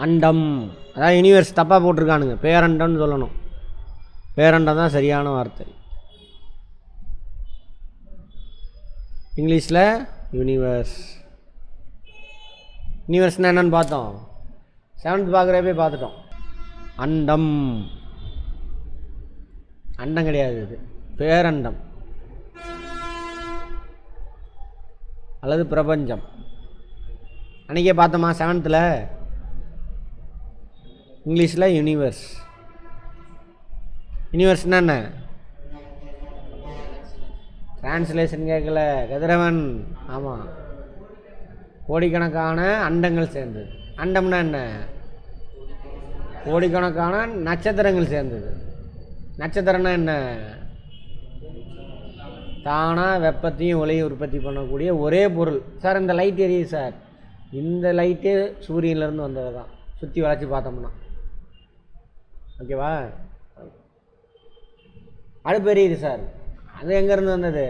அண்டம், அதாவது யூனிவர்ஸ் தப்பாக போட்டிருக்கானுங்க, பேரண்டம்னு சொல்லணும். பேரண்டம் தான் சரியான வார்த்தை. இங்கிலீஷில் யூனிவர்ஸ். யூனிவர்ஸ்னால் என்னென்னு பார்த்தோம், 7th பார்க்குறப்பே பார்த்துட்டோம். அண்டம், அண்டம் கிடையாது, இது பேரண்டம் அல்லது பிரபஞ்சம். அன்றைக்கே பார்த்தோமா 7th இங்கிலீஷில் யூனிவர்ஸ். யூனிவர்ஸ்னா என்ன? டிரான்ஸ்லேஷன் கேட்கல கதிரவன். ஆமாம், கோடிக்கணக்கான அண்டங்கள் சேர்ந்தது. அண்டம்னா என்ன? கோடிக்கணக்கான நட்சத்திரங்கள் சேர்ந்தது. நட்சத்திரம்னா என்ன? தானாக வெப்பத்தையும் ஒளியும் உற்பத்தி பண்ணக்கூடிய ஒரே பொருள். சார் இந்த லைட் எரியுது சார், இந்த லைட்டே சூரியன்லேருந்து வந்தது தான், சுற்றி வளைச்சி பார்த்தோம்னா. ஓகேவா? அடுப்பு எரியுது சார், அது எங்கேருந்து வந்தது?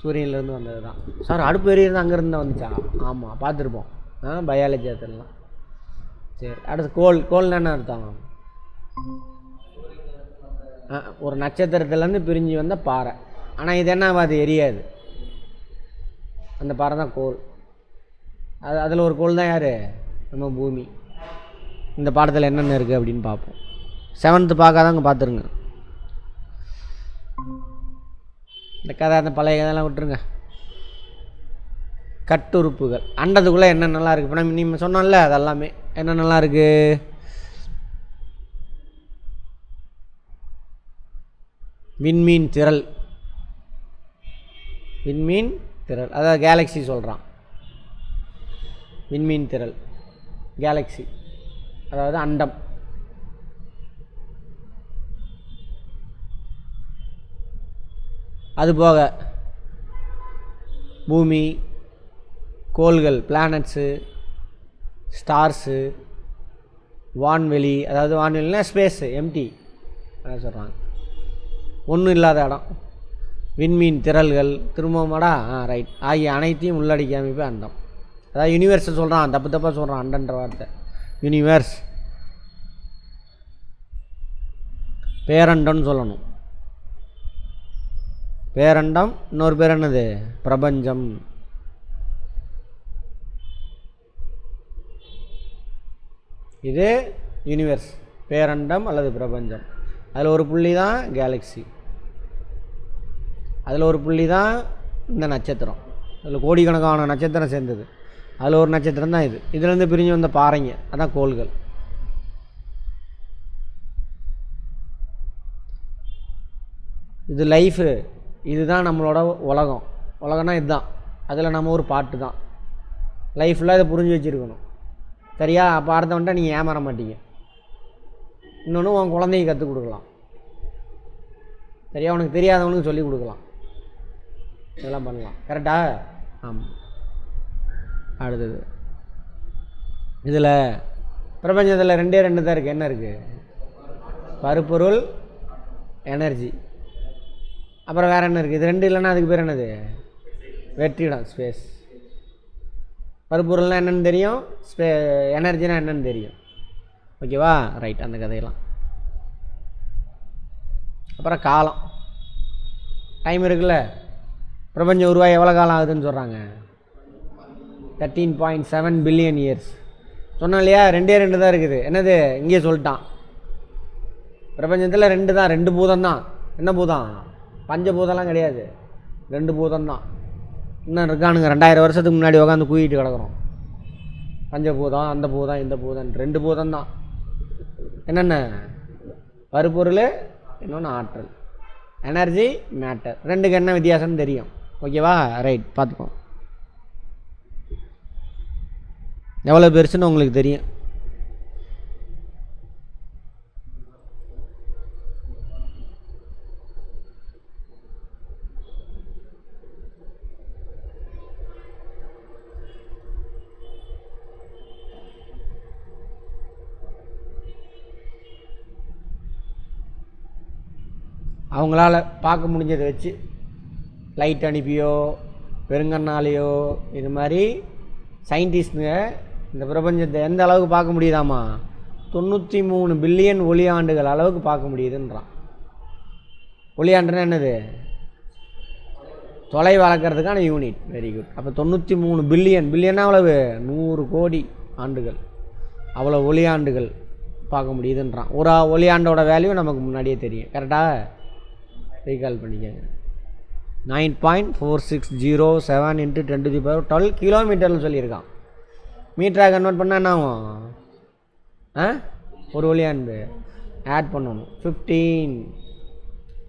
சூரியன்லேருந்து வந்தது தான். சார் அடுப்பு எரியுறது அங்கேருந்து தான் வந்துச்சா? ஆமாம், பார்த்துருப்போம், பயாலஜி அதெல்லாம். சரி, அடுத்து கோல். கோல்னா என்ன அர்த்தம்? ஒரு நட்சத்திரத்துலேருந்து பிரிஞ்சு வந்த பாறை. ஆனால் இது என்ன, அது எரியாது, அந்த பாறை தான் கோல். அதில் ஒரு கோல் தான் யார்? நம்ம பூமி. இந்த பாடத்தில் என்னென்ன இருக்குது அப்படின்னு பார்ப்போம். 7th பார்க்காதவங்க பார்த்துருங்க. இந்த கதை, அந்த பழைய கதையெல்லாம் விட்டுருங்க. கட்டுறுப்புகள். அண்டத்துக்குள்ளே என்னென்னலாம் இருக்குது? இப்போ நம்ம சொன்னோம்ல, அதெல்லாமே என்னென்னலாம் இருக்குது? விண்மீன் திரள். விண்மீன் திரள், அதாவது கேலக்ஸி சொல்கிறான். விண்மீன் திரள், கேலக்ஸி, அதாவது அண்டம். அதுபோக பூமி, கோள்கள், பிளானட்ஸு, ஸ்டார்ஸு, வான்வெளி, அதாவது வான்வெளினா ஸ்பேஸு, எம்டி அதான் சொல்கிறாங்க, ஒன்றும் இல்லாத இடம். விண்மீன் திரள்கள், திரும்பமாடா ரைட், ஆகிய அனைத்தையும் உள்ளடக்கி அமைப்பு அண்டம். அதாவது யூனிவர்ஸை சொல்கிறான், தப்பு தப்பாக சொல்கிறான் அண்டன்ற வார்த்தை. யூனிவர்ஸ் பேரண்டம்னு சொல்லணும். பேரண்டம், இன்னொரு பேர் என்னது? பிரபஞ்சம். இது யூனிவர்ஸ், பேரண்டம் அல்லது பிரபஞ்சம். அதில் ஒரு புள்ளி தான் கேலக்ஸி, அதில் ஒரு புள்ளி தான் இந்த நட்சத்திரம். அதில் கோடிக்கணக்கான நட்சத்திரம் சேர்ந்தது, அதில் ஒரு நட்சத்திரம் தான் இது. இதுலேருந்து பிரிஞ்சு வந்த பாறைங்க, அதான் கோள்கள். இது லைஃபு, இதுதான் நம்மளோட உலகம். உலகம்னா இதுதான், அதில் நம்ம ஒரு பாட்டு தான். லைஃப்பில் இதை புரிஞ்சு வச்சுருக்கணும், சரியா? அப்போ அடுத்தவன்ட்ட நீங்கள் ஏமாற மாட்டீங்க. இன்னொன்று உன் குழந்தைக்கு கற்றுக் கொடுக்கலாம், சரியா? உனக்கு தெரியாதவனுக்கு சொல்லிக் கொடுக்கலாம், இதெல்லாம் பண்ணலாம். கரெக்டா? ஆமாம். அடுத்தது, இதில் பிரபஞ்சத்தில் 2 தான் இருக்குது. என்ன இருக்குது? பருப்பொருள், எனர்ஜி. அப்புறம் வேறு என்ன இருக்குது? இது 2 இல்லைன்னா அதுக்கு பேர் என்னது? வெற்றிடம், ஸ்பேஸ். பருப்பொருள்னால் என்னென்னு தெரியும், எனர்ஜினா என்னென்னு தெரியும். ஓகேவா? ரைட், அந்த கதையெல்லாம். அப்புறம் காலம், டைம் இருக்குல்ல. பிரபஞ்சம் உருவாகி எவ்வளோ காலம் ஆகுதுன்னு சொல்கிறாங்க? 13.7 பில்லியன் இயர்ஸ். சொன்னோம் இல்லையா? 2 தான் இருக்குது. என்னது? இங்கேயே சொல்லிட்டான். பிரபஞ்சத்தில் 2 தான், 2 பூதம் தான். என்ன பூதம்? பஞ்சபூதம்லாம் கிடையாது, 2 பூதம் தான். இன்னும் இருக்கானுங்க, 2000 வருஷத்துக்கு முன்னாடி உட்காந்து கூவிட்டு கிடக்குறோம். பஞ்சபூதம், அந்த பூதம், இந்த பூதம், 2 பூதம் தான். என்னென்ன? பருப்பொருள், இன்னொன்று ஆற்றல், எனர்ஜி, மேட்டர். 2க்கு என்ன வித்தியாசம்னு தெரியும். ஓகேவா? ரைட், பார்த்துப்போம். எவ்வளோ பெருசுன்னு உங்களுக்கு தெரியும். அவங்களால பார்க்க முடிஞ்சதை வச்சு லைட் அனுப்பியோ பெருங்கண்ணாலேயோ இது மாதிரி சயின்டிஸ்ட்டுங்க இந்த பிரபஞ்சத்தை எந்த அளவுக்கு பார்க்க முடியுதாமா? 93 பில்லியன் ஒளி ஆண்டுகள் அளவுக்கு பார்க்க முடியுதுன்றான். ஒளி ஆண்டுன்னா என்னது? தொலை வளர்க்குறதுக்கான யூனிட். Very good. அப்போ 93 பில்லியன், பில்லியன்னா அவ்வளவு 100 கோடி ஆண்டுகள், அவ்வளோ ஒளி ஆண்டுகள் பார்க்க முடியுதுன்றான். ஒரு ஒளி ஆண்டோட வேல்யூ நமக்கு முன்னாடியே தெரியும். கரெக்டாக ரீகால் பண்ணிக்கங்க. 9.4607 × 10⁻12 கிலோமீட்டர்னு சொல்லியிருக்கான். மீட்டராக கன்வெர்ட் பண்ணால் என்ன ஆகும்? ஒரு ஒளியாண்டு ஆட் பண்ணணும் 15.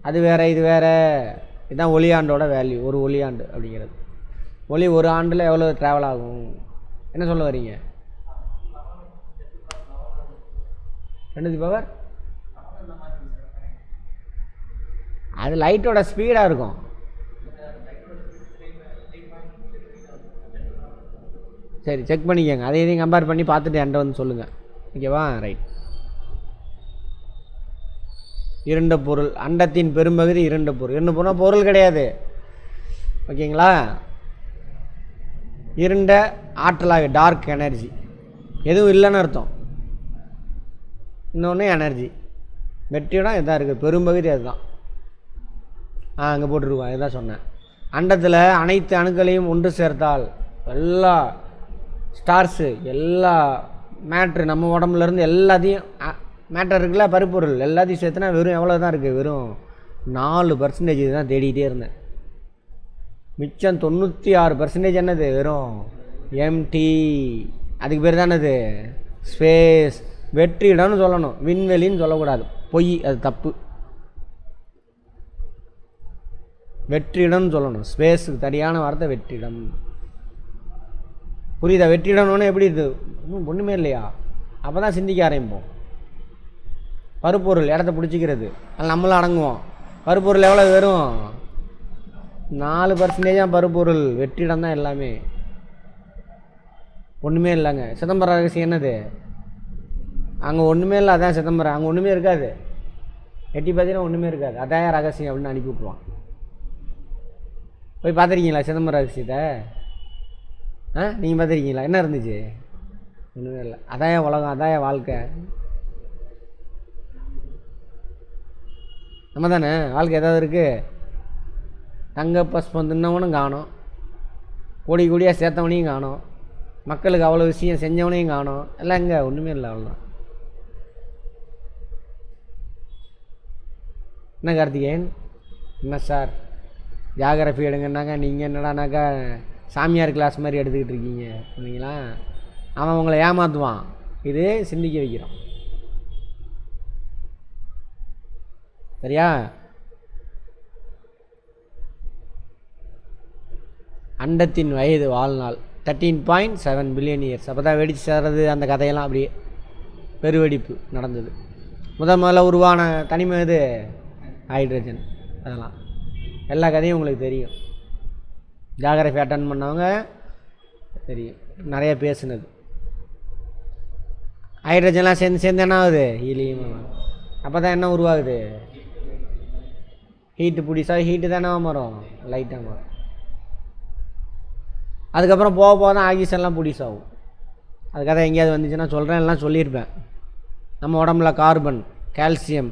அது வேறு இது வேறு. இதுதான் ஒளியாண்டோட வேல்யூ. ஒரு ஒளியாண்டு அப்படிங்கிறது. ஒளி ஒரு ஆண்டில் எவ்வளோ ட்ராவல் ஆகும்? என்ன சொல்ல வரீங்க? 10⁻? அது லைட்டோட ஸ்பீடாக இருக்கும். சரி, செக் பண்ணிக்கோங்க. அதை இதையும் கம்பேர் பண்ணி பார்த்துட்டு என்கிட்ட வந்து சொல்லுங்கள். ஓகேவா? ரைட். இருண்ட பொருள். அண்டத்தின் பெரும்பகுதி இருண்ட பொருள். இருண்ட பொருள் பொருள் கிடையாது. ஓகேங்களா? இருண்ட ஆற்றலாக, டார்க் எனர்ஜி. எதுவும் இல்லைன்னு அர்த்தம். இன்னொன்று எனர்ஜி. வெற்றிடம் இதான் இருக்குது. பெரும்பகுதி அதுதான். அங்கே போட்டிருக்கோம். இதுதான் சொன்னேன். அண்டத்தில் அனைத்து அணுக்களையும் ஒன்று சேர்த்தால் எல்லா ஸ்டார்ஸு, எல்லா மேட்ரு, நம்ம உடம்புலேருந்து எல்லாத்தையும் மேட்டர் இருக்குல்ல, பருப்பொருள் எல்லாத்தையும் சேர்த்துனா வெறும் எவ்வளோ தான் இருக்குது? வெறும் 4% தான் தேடிக்கிட்டே இருந்தேன். மிச்சம் 96% என்னது? வெறும் எம்டி. அதுக்கு பேர் தானே அது ஸ்பேஸ். வெற்றிடம்னு சொல்லணும், விண்வெளின்னு சொல்லக்கூடாது. பொய், அது தப்பு. வெற்றிடம்னு சொல்லணும். ஸ்பேஸுக்கு சரியான வார்த்தை வெற்றிடம். புரியுதா? வெற்றிடம்னு எப்படி இது? இன்னும் ஒன்றுமே இல்லையா? அப்போ தான் சிந்திக்க ஆரம்பிப்போம். பருப்பொருள் இடத்த பிடிச்சிக்கிறது, அதில் நம்மளும் அடங்குவோம். பருப்பொருள் எவ்வளோ? வெறும் 4% பருப்பொருள். வெற்றிடம் தான் எல்லாமே. ஒன்றுமே இல்லைங்க. சிதம்பரம் ரகசியம் என்னது? அங்கே ஒன்றுமே இல்லை, அதான் சிதம்பரம். அங்கே ஒன்றுமே இருக்காது. எட்டி பார்த்தீங்கன்னா ஒன்றுமே இருக்காது. அதான் ரகசியம் அப்படின்னு அனுப்பி விட்ருவான். போய் பார்த்துருக்கீங்களா சிதம்பரம் ரகசியத்தை? நீங்கள் பார்த்துருக்கீங்களா? என்ன இருந்துச்சு? ஒன்றுமே இல்லை. அதான் உலகம், அதான் வாழ்க்கை. நம்ம தானே வாழ்க்கை. ஏதாவது இருக்குது? தங்க பஸ்பம் தின்னவனும் காணோம், கோடி கோடியாக சேர்த்தவனையும் காணோம், மக்களுக்கு அவ்வளோ விஷயம் செஞ்சவனையும் காணோம். எல்லாம் எங்கே? ஒன்றுமே இல்லை. அவ்வளோதான். என்ன கார்த்திகேயன்? என்ன சார் ஜியாகிரஃபி எடுங்கன்னாக்கா நீங்கள் என்னடானாக்கா சாமியார் கிளாஸ் மாதிரி எடுத்துக்கிட்டு இருக்கீங்க இல்லைங்களா? அவன் உங்களை ஏமாற்றுவான். இது சிந்திக்க வைக்கிறோம். சரியா? அண்டத்தின் வயது வாழ்நாள் 13.7 பில்லியன் இயர்ஸ். அப்போ தான் வெடிச்சு சேர்றது அந்த கதையெல்லாம் அப்படியே பெருவெடிப்பு நடந்தது. முதல்ல உருவான தனிமை இது ஹைட்ரஜன். அதெல்லாம் எல்லா கதையும் உங்களுக்கு தெரியும். ஜியாகிரஃபி அட்டன் பண்ணவங்க தெரியும். நிறைய பேசுனது. ஹைட்ரஜன்லாம் சேர்ந்து சேர்ந்து என்ன ஆகுது? ஹீலியம். அப்போ தான் என்ன உருவாகுது? ஹீட்டு பிடிச்சா ஹீட்டு தானே வரும், லைட்டாக வரும். அதுக்கப்புறம் போக போக தான் ஆக்சிஜன்லாம் பிடிஸ் ஆகும். அதுக்காக எங்கேயாவது வந்துச்சுன்னா சொல்கிறேன், எல்லாம் சொல்லியிருப்பேன். நம்ம உடம்புல கார்பன், கால்சியம்,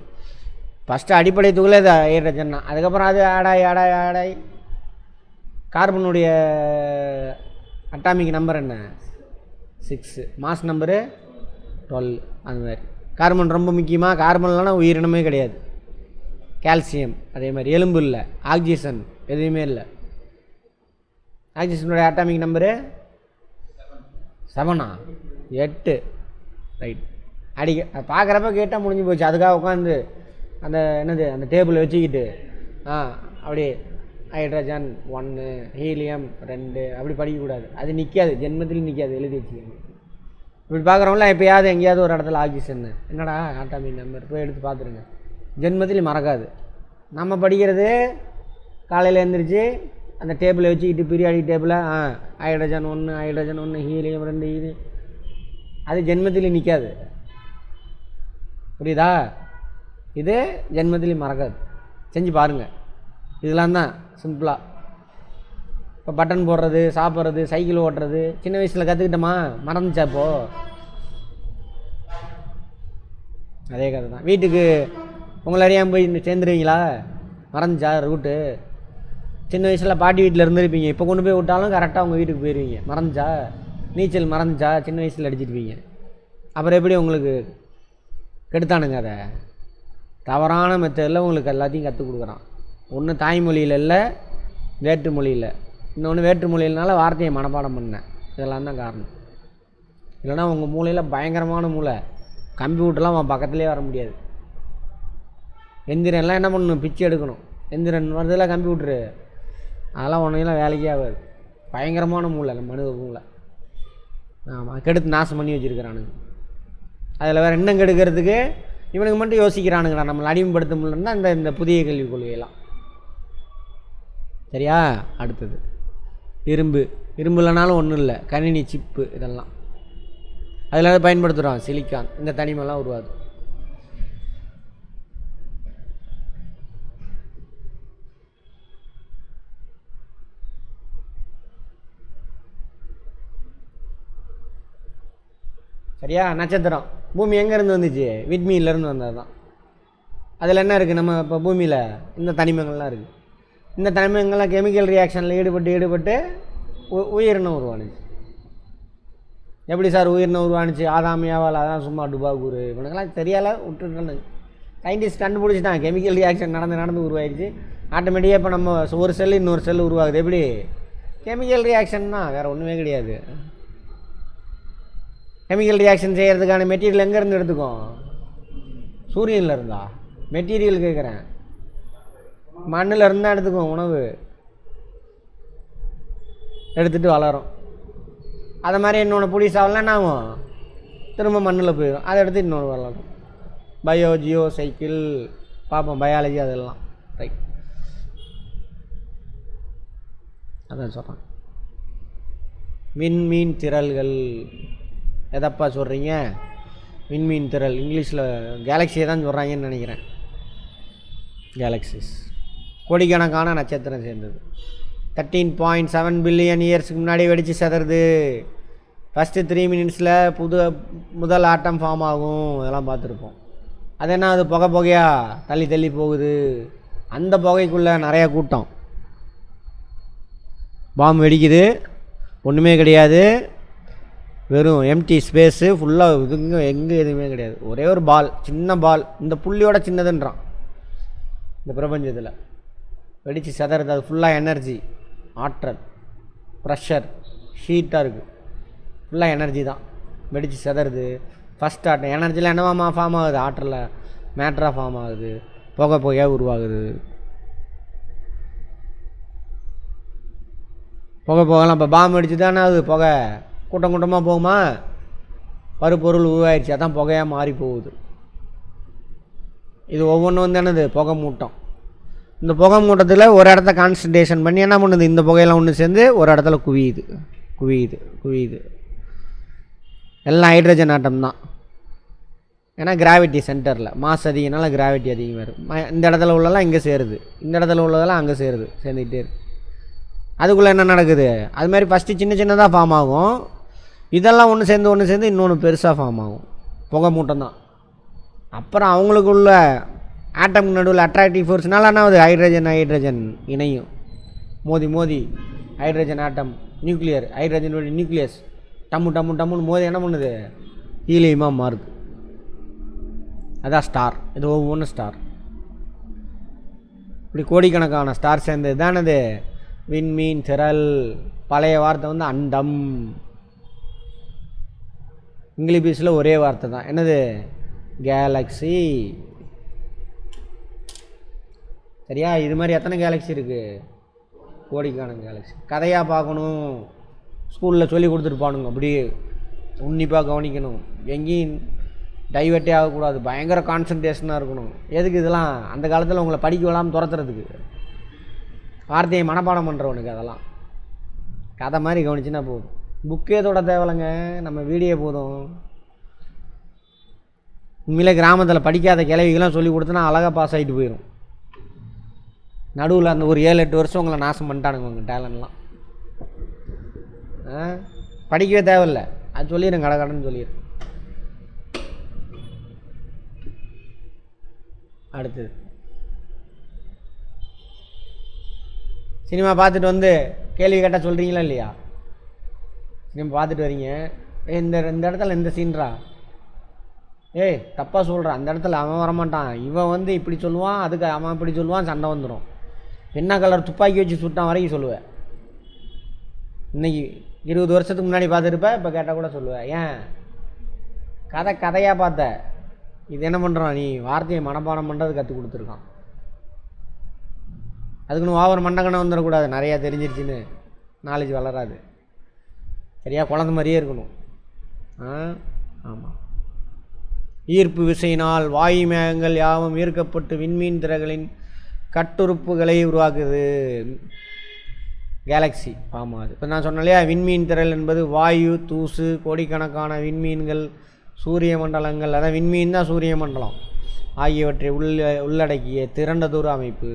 ஃபஸ்ட்டு அடிப்படை துகளே இது ஹைட்ரஜன் தான். அதுக்கப்புறம் அது ஆடாய் கார்பனுடைய அட்டாமிக் நம்பர் என்ன? 6. Mass number 12. அந்த மாதிரி கார்பன் ரொம்ப முக்கியமாக. கார்பன் இல்லைனா உயிரினமே கிடையாது. கால்சியம் அதே மாதிரி. எலும்பு இல்லை, ஆக்சிஜன் எதுவுமே இல்லை. ஆக்சிஜனுடைய அட்டாமிக் நம்பரு 7. 8. ரைட். பார்க்குறப்ப கேட்டால் முடிஞ்சு போச்சு. அதுக்காக உட்காந்து அந்த என்னது அந்த டேபிளை வச்சுக்கிட்டு அப்படியே ஹைட்ரஜன் 1, ஹீலியம் 2 அப்படி படிக்கக்கூடாது. அது நிற்காது, ஜென்மத்தில் நிற்காது. எழுதி வச்சுக்கோங்க. இப்படி பார்க்குறவங்களாம் எப்போயாவது எங்கேயாவது ஒரு இடத்துல ஆக்சிஜன் என்னடா ஆட்டாமிக் நம்பர் போய் எடுத்து பார்த்துருங்க. ஜென்மத்தில் மறக்காது. நம்ம படிக்கிறது காலையில் எழுந்திரிச்சு அந்த டேபிளை வச்சுக்கிட்டு பீரியாடிக் டேபிளை ஹைட்ரஜன் 1, ஹைட்ரஜன் 1, ஹீலியம் 2 இது அது ஜென்மத்தில் நிற்காது. புரியுதா? இது ஜென்மத்தில் மறக்காது. செஞ்சு பாருங்கள். இதெல்லாம் தான் சிம்பிளாக. இப்போ பட்டன் போடுறது, சாப்பிட்றது, சைக்கிள் ஓட்டுறது சின்ன வயசில் கற்றுக்கிட்டோமா, மறந்துச்சா இப்போது? அதே கதை தான். வீட்டுக்கு உங்களை அறியாமல் போய் சேர்ந்துருவீங்களா? மறந்துச்சா ரூட்டு? சின்ன வயசில் பாட்டி வீட்டில் இருந்துருப்பீங்க, இப்போ கொண்டு போய் விட்டாலும் கரெக்டாக உங்கள் வீட்டுக்கு போயிடுவீங்க. மறந்துச்சா? நீச்சல் மறந்துச்சா? சின்ன வயசில் அடிச்சிருப்பீங்க. அப்புறம் எப்படி உங்களுக்கு கெடுத்தானுங்க? அதை தவறான மெத்தடில் உங்களுக்கு எல்லாத்தையும் கற்றுக் கொடுக்குறான். ஒன்று தாய்மொழியில் இல்லை, வேற்று மொழியில். இன்னொன்று வேற்று மொழியினால வார்த்தையை மனப்பாடம் பண்ணேன். இதெல்லாம் தான் காரணம். இல்லைனா உங்கள் மூளையில் பயங்கரமான மூளை, கம்ப்யூட்டர்லாம் அவன் பக்கத்துலேயே வர முடியாது. எந்திரன்லாம் என்ன பண்ணணும்? பிச்சு எடுக்கணும். எந்திரன் வரதில்ல கம்ப்யூட்ரு, அதெல்லாம் ஒன்றையெல்லாம் வேலைக்கே ஆகாது. பயங்கரமான மூளை மனித மூளை. ஆமாம், கெடுத்து நாசம் பண்ணி வச்சுருக்கிறானுங்க. அதில் வேறு இன்னும் கெடுக்கிறதுக்கு இவனுக்கு மட்டும் யோசிக்கிறானுங்கடா, நம்மளை அடிமைப்படுத்த முடியலன்னா இந்த புதிய கல்விக் கொள்கையெல்லாம். சரியா? அடுத்தது இரும்பு. இரும்பு இல்லைனாலும் ஒன்றும் இல்லை, கணினி சிப்பு இதெல்லாம் அதில் பயன்படுத்துகிறான். சிலிக்கான், இந்த தனிமெல்லாம் உருவாது. சரியா? நட்சத்திரம், பூமி எங்கேருந்து வந்துச்சு? விண்மீன்லேருந்து வந்தது தான். அதில் என்ன இருக்குது? நம்ம இப்போ பூமியில் இந்த தனிமங்கள்லாம் இருக்குது. இந்த தனிமங்கள்லாம் கெமிக்கல் ரியாக்ஷனில் ஈடுபட்டு உயிரினம் உருவானுச்சு. எப்படி சார் உயிரினம் உருவானுச்சு? ஆதாம் ஏவாள், அதான் சும்மா டுபாக்கூர், இவனுக்கெல்லாம் தெரியால விட்டுட்டானு. சயின்டிஸ்ட் கண்டுபிடிச்சிட்டான், கெமிக்கல் ரியாக்ஷன் நடந்து உருவாயிடுச்சு. ஆட்டோமேட்டிக்காக இப்போ நம்ம ஒரு செல்லு இன்னொரு செல்லு உருவாகுது. எப்படி? கெமிக்கல் ரியாக்ஷன் தான், வேறு ஒன்றுமே கிடையாது. கெமிக்கல் ரியாக்ஷன் செய்கிறதுக்கான மெட்டீரியல் எங்கேருந்து எடுத்துக்கும்? சூரியனில் இருந்தா? மெட்டீரியல் கேட்குறேன், மண்ணில் இருந்தால் எடுத்துக்கும். உணவு எடுத்துகிட்டு வளரும். அதை மாதிரி இன்னொன்று புளி சாவலாம் என்ன ஆகும்? திரும்ப மண்ணில் போயிடும். அதை எடுத்து இன்னொன்று வளரும். ஜியோ சைக்கிள் பார்ப்போம், பயாலஜி அதெல்லாம். ரைட், அதான் சொல்கிறேன். விண்மீன் திரள்கள் எதப்பா சொல்கிறீங்க? விண்மீன் திரள் இங்கிலீஷில் கேலக்ஸியை தான் சொல்கிறாங்கன்னு நினைக்கிறேன். கேலக்ஸிஸ் கோடிக்கணக்கான நட்சத்திரம் சேர்ந்தது. 13.7 பில்லியன் இயர்ஸுக்கு முன்னாடி வெடித்து செதறது. ஃபஸ்ட்டு 3 மினிட்ஸில் முதல் ஆட்டம் ஃபார்ம் ஆகும். இதெல்லாம் பார்த்துருப்போம். அது என்ன, அது புகையாக தள்ளி போகுது. அந்த புகைக்குள்ளே நிறையா கூட்டம். பாம்பு வெடிக்குது, ஒன்றுமே கிடையாது, வெறும் எம்டி ஸ்பேஸு ஃபுல்லாக. எங்கே எதுவுமே கிடையாது, ஒரே ஒரு பால், சின்ன பால், இந்த புள்ளியோட சின்னதுன்றான் இந்த பிரபஞ்சத்தில். வெடித்து செதறது. அது ஃபுல்லாக எனர்ஜி, ஆற்றல், ப்ரெஷர், ஹீட்டாக இருக்குது. ஃபுல்லாக எனர்ஜி தான். வெடித்து செதறது. ஃபஸ்ட் ஆட்டம் எனர்ஜியில் என்னவாமா ஃபார்ம் ஆகுது? ஆற்றலில் மேட்டராக ஃபார்ம் ஆகுது. புகையாக உருவாகுது. புகைலாம் இப்போ பாம்பு வெடிச்சு தானே அது புகை கூட்டமாக போகுமா? பருப்பொருள் உருவாயிடுச்சு, அதான் புகையாக மாறி போகுது. இது ஒவ்வொன்றும் வந்து என்னது? புகை மூட்டம். இந்த புகை மூட்டத்தில் ஒரு இடத்த கான்சன்ட்ரேஷன் பண்ணி என்ன பண்ணுது? இந்த புகையெல்லாம் ஒன்று சேர்ந்து ஒரு இடத்துல குவியுது. எல்லாம் ஹைட்ரஜன் ஆட்டம் தான். ஏன்னா கிராவிட்டி சென்டரில் மாஸ் அதிகனால கிராவிட்டி அதிகமாக இருக்குது. இந்த இடத்துல உள்ளதெல்லாம் இங்கே சேருது, இந்த இடத்துல உள்ளதெல்லாம் அங்கே சேர்ந்துக்கிட்டே இருக்குது. அதுக்குள்ளே என்ன நடக்குது? அதுமாதிரி ஃபஸ்ட்டு சின்னதாக ஃபார்ம் ஆகும். இதெல்லாம் ஒன்று சேர்ந்து இன்னொன்று பெருசாக ஃபார்ம் ஆகும். புகை மூட்டம் தான். அப்புறம் அவங்களுக்குள்ள ஆட்டமுக்கு நடுவில் அட்ராக்டிவ் ஃபோர்ஸ்னால என்ன ஆகுது? ஹைட்ரஜன் இணையும். மோதி hydrogen atom, nuclear, hydrogen nucleus டம்முன்னு மோதி என்ன பண்ணுது? ஹீலியமாக மாறுது. அதான் ஸ்டார். இது ஒவ்வொன்றும் ஸ்டார். இப்படி கோடிக்கணக்கான ஸ்டார் சேர்ந்தது தானது விண்மீன் திரள். பழைய வார்த்தை வந்து அண்டம். இங்கிலீஷில் ஒரே வார்த்தை தான், என்னது? கேலக்ஸி. சரியா? இது மாதிரி எத்தனை கேலக்ஸி இருக்குது? கோடிக்கணக்கான கேலக்ஸி. கதையாக பார்க்கணும், ஸ்கூலில் சொல்லி கொடுத்துருப்பானுங்க. அப்படி உன்னிப்பாக கவனிக்கணும், எங்கேயும் டைவர்ட்டே ஆகக்கூடாது, பயங்கர கான்சன்ட்ரேஷனாக இருக்கணும். எதுக்கு இதெல்லாம்? அந்த காலத்தில் உங்களை படிக்க விடாமல் துரத்துறதுக்கு, வார்த்தையை மனப்பாடம் பண்ணுறவனுக்கு. அதெல்லாம் கதை மாதிரி கவனிச்சுன்னா போதும். புக்கே தொட தேவையில்லைங்க, நம்ம வீடியோ போதும். உண்மையிலே கிராமத்தில் படிக்காத கிழவிகளாம் சொல்லி கொடுத்தனா அழகாக பாஸ் ஆகிட்டு போயிடும். நடுவில் அந்த ஒரு 7-8 வருஷம் உங்களை நாசம் பண்ணிட்டானுங்க உங்கள் டேலண்ட்லாம். படிக்கவே தேவையில்லை, அது சொல்லிடுறேன், கடன்னு சொல்லிடுறேன். அடுத்தது சினிமா பார்த்துட்டு வந்து கேள்வி கேட்டால் சொல்கிறீங்களா இல்லையா? சினிமா பார்த்துட்டு வரீங்க, இந்த இடத்துல இந்த சீன்ரா, ஏய் தப்பாக சொல்கிறான், அந்த இடத்துல அவன் வரமாட்டான், இவன் வந்து இப்படி சொல்லுவான், அதுக்கு அவன் இப்படி சொல்லுவான், சண்டை வந்துடும். என்ன கலர் துப்பாக்கி வச்சு சுட்டான் வரைக்கும் சொல்லுவேன். இன்றைக்கி 20 வருஷத்துக்கு முன்னாடி பார்த்துருப்பேன், இப்போ கேட்டால் கூட சொல்லுவேன். ஏன் கதையாக பார்த்த, இது என்ன பண்ணுறான், நீ வார்த்தையை மனப்பாடம் பண்ணுறது கற்றுக் கொடுத்துருக்கான். அதுக்குன்னு ஓவர் மண்டகணம் வந்துடக்கூடாது, நிறையா தெரிஞ்சிருச்சுன்னு நாலேஜ் வளராது. சரியா, குழந்த மாதிரியே இருக்கணும். ஆமாம். ஈர்ப்பு விசையினால் வாயு மேகங்கள் யாவும் ஈர்க்கப்பட்டு விண்மீன் திரைகளின் கட்டுறுப்புகளை உருவாக்குது கேலக்ஸி. ஆமாம், அது இப்போ நான் சொன்னேன் இல்லையா, விண்மீன் திரள் என்பது வாயு, தூசு, கோடிக்கணக்கான விண்மீன்கள், சூரிய மண்டலங்கள், அதான் விண்மீன் தான் சூரிய மண்டலம் ஆகியவற்றை உள்ளடக்கிய திரண்ட தூர அமைப்பு.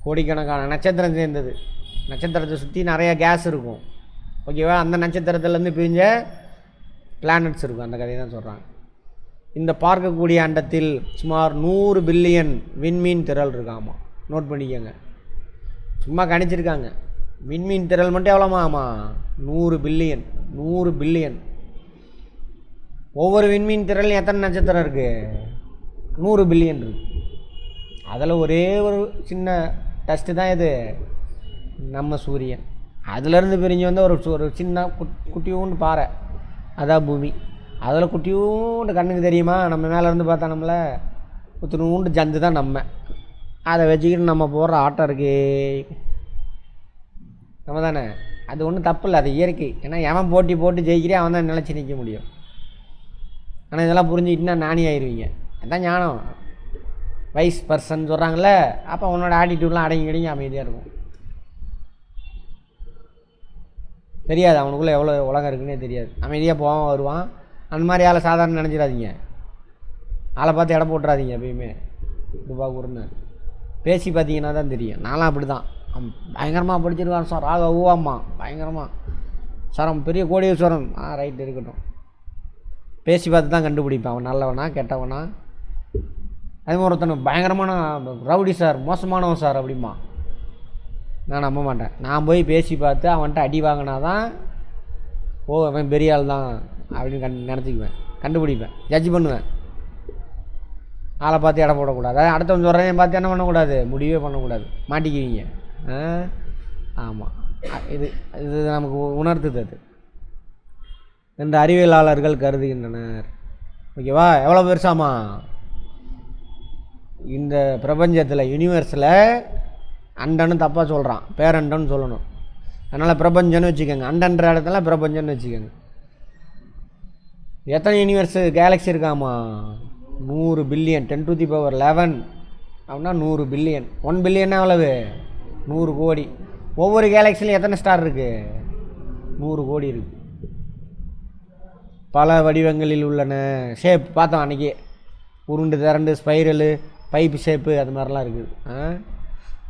கோடிக்கணக்கான நட்சத்திரம் சேர்ந்தது. நட்சத்திரத்தை சுற்றி நிறையா கேஸ் இருக்கும், ஓகேவா? அந்த நட்சத்திரத்துலேருந்து பிரிஞ்ச பிளானட்ஸ் இருக்கும். அந்த கதையை தான் சொல்கிறாங்க. இந்த பார்க்கக்கூடிய அண்டத்தில் சுமார் 100 பில்லியன் விண்மீன் திரள் இருக்காமா. நோட் பண்ணிக்கோங்க, சும்மா கணிச்சிருக்காங்க. விண்மீன் திரள் மட்டும் எவ்வளோமா? ஆமாம், 100 பில்லியன். 100 பில்லியன். ஒவ்வொரு விண்மீன் திரள்லையும் எத்தனை நட்சத்திரம் இருக்குது? 100 பில்லியன் இருக்குது. அதில் ஒரே ஒரு சின்ன டஸ்ட்டு தான் இது நம்ம சூரியன். அதுலேருந்து பிரிஞ்சு வந்து ஒரு சின்ன குட்டியூண்டு பாறை, அதான் பூமி. அதில் குட்டியூண்டு கண்ணுக்கு தெரியுமா, நம்ம மேலேருந்து பார்த்தா நம்மளை குத்தினூண்டு ஜந்து தான் நம்ம. அதை வச்சுக்கிட்டு நம்ம போடுற ஆட்டம் இருக்கே நம்ம தானே. அது ஒன்றும் தப்பு இல்லை, அது இயற்கை. ஏன்னா எவன் போட்டு ஜெயிக்கிறே அவன் தான் நிலச்சி நிற்க முடியும். ஆனால் இதெல்லாம் புரிஞ்சுக்கிட்டுனா நாணி ஆயிடுவீங்க. அதுதான் ஞானம். வைஸ் பர்சன் சொல்கிறாங்கள, அப்போ உன்னோட ஆட்டிடியூட்லாம் அடங்கி அமைதியாக இருக்கும். தெரியாது அவனுக்குள்ளே எவ்வளோ உலகம் இருக்குன்னே தெரியாது. அமைதியாக போவான் வருவான். அந்த மாதிரி ஆளை சாதாரண நினச்சிடாதீங்க. ஆளை பார்த்து இடம் போட்டுறாதீங்க எப்பயுமே. இதுபா கூறுன்னு பேசி பார்த்தீங்கன்னா தான் தெரியும். நான்லாம் அப்படி தான். பயங்கரமாக படிச்சிருக்கான் சார், ஆக ஊவாம்மா பயங்கரமாக சார், அவன் பெரிய கோடீஸ்வரன். ரைட் இருக்கட்டும். பேசி பார்த்து தான் கண்டுபிடிப்பேன் அவன் நல்லவனா கெட்டவனா. அது மாதிரி ஒருத்தன் பயங்கரமான ரவுடி சார், மோசமானவன் சார் அப்படிமா, நான் நம்ப மாட்டேன். நான் போய் பேசி பார்த்து அவன்கிட்ட அடி வாங்கினா தான் அவன் பெரிய ஆள் தான் அப்படின்னு நினச்சிக்குவேன், கண்டுபிடிப்பேன், ஜட்ஜ் பண்ணுவேன். ஆளை பார்த்து இடம் போடக்கூடாது. அடுத்தவன் சொல்கிறேன் பார்த்து என்ன பண்ணக்கூடாது, முடிவே பண்ணக்கூடாது, மாட்டிக்குவீங்க. ஆமாம், இது நமக்கு உணர்த்துது அது என்று அறிவியலாளர்கள் கருதுகின்றனர். ஓகேவா? எவ்வளோ பெருசாமா இந்த பிரபஞ்சத்தில், யூனிவர்ஸில். அண்டன்னு தப்பாக சொல்கிறான், பேரண்டன்னு சொல்லணும். அதனால் பிரபஞ்சன்னு வச்சுக்கோங்க. அண்டன்ற இடத்துல பிரபஞ்சன்னு வச்சுக்கோங்க. எத்தனை யூனிவர்ஸு கேலக்ஸி இருக்காமா? 100 பில்லியன். 10 to the power 11 அப்படின்னா 100 பில்லியன். 1 பில்லியன்னா எவ்வளவு? 100 கோடி. ஒவ்வொரு கேலக்ஸிலையும் எத்தனை ஸ்டார் இருக்குது? 100 கோடி இருக்குது. பல வடிவங்களில் உள்ளன. ஷேப் பார்த்தோம் அன்றைக்கி, உருண்டு திரண்டு, ஸ்பைரலு, பைப்பு ஷேப்பு, அது மாதிரிலாம் இருக்குது.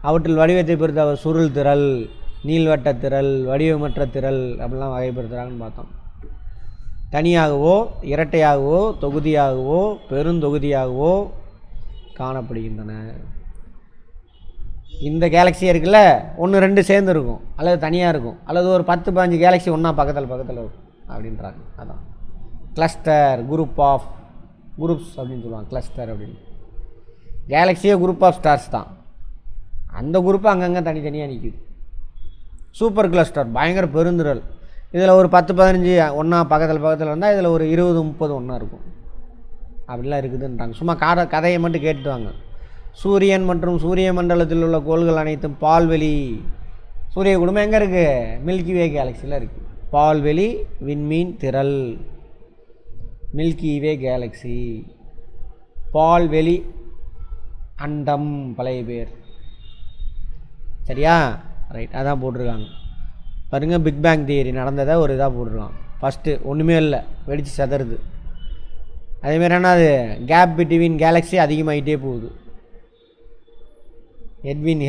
அவற்றில் வடிவத்தை பொறுத்த சுருள் திரள், நீள்வட்ட திரள், வடிவமற்ற திரள் அப்படிலாம் வகைப்படுத்துகிறாங்கன்னு பார்த்தோம். தனியாகவோ இரட்டையாகவோ தொகுதியாகவோ பெருந்தொகுதியாகவோ காணப்படுகின்றன. இந்த கேலக்ஸி இருக்குல்ல, 1 2 சேர்ந்து இருக்கும், அல்லது தனியாக இருக்கும், அல்லது ஒரு 10 15 கேலக்ஸி ஒன்றா பக்கத்தில் இருக்கும் அப்படின்றாங்க. அதான் கிளஸ்டர், குரூப்ஸ் அப்படின்னு சொல்லுவாங்க. கிளஸ்டர் அப்படின்னு. கேலக்ஸியே குரூப் ஆஃப் ஸ்டார்ஸ் தான். அந்த குரூப்பு அங்கங்கே தனித்தனியாக நிற்குது. சூப்பர் கிளஸ்டர் பயங்கர பெருந்திரல். இதில் ஒரு 10 15 ஒன்றா பக்கத்தில் இருந்தால் இதில் ஒரு 20 30 ஒன்றா இருக்கும். அப்படிலாம் இருக்குதுன்றாங்க. சும்மா கதையை மட்டும் கேட்டுட்டு வாங்க. சூரியன் மற்றும் சூரிய மண்டலத்தில் உள்ள கோள்கள் அனைத்தும் பால்வெளி. சூரிய குடும்பம் எங்கே இருக்குது? மில்கி வே கேலக்ஸியில் இருக்குது. பால்வெளி, விண்மீன் திரள், மில்கி வே கேலக்ஸி, பால்வெளி அண்டம் பழைய பேர். சரியா? ரைட், அதான் போட்டிருக்காங்க பாருங்கள். பிக் பேங் தியரி நடந்ததை ஒரு இதாக போட்டிருக்கான். ஃபஸ்ட்டு ஒன்றுமே இல்லை, வெடித்து செதறுது. அதேமாரி என்ன, அது கேப் பிட்வீன் கேலக்ஸி அதிகமாகிட்டே போகுது.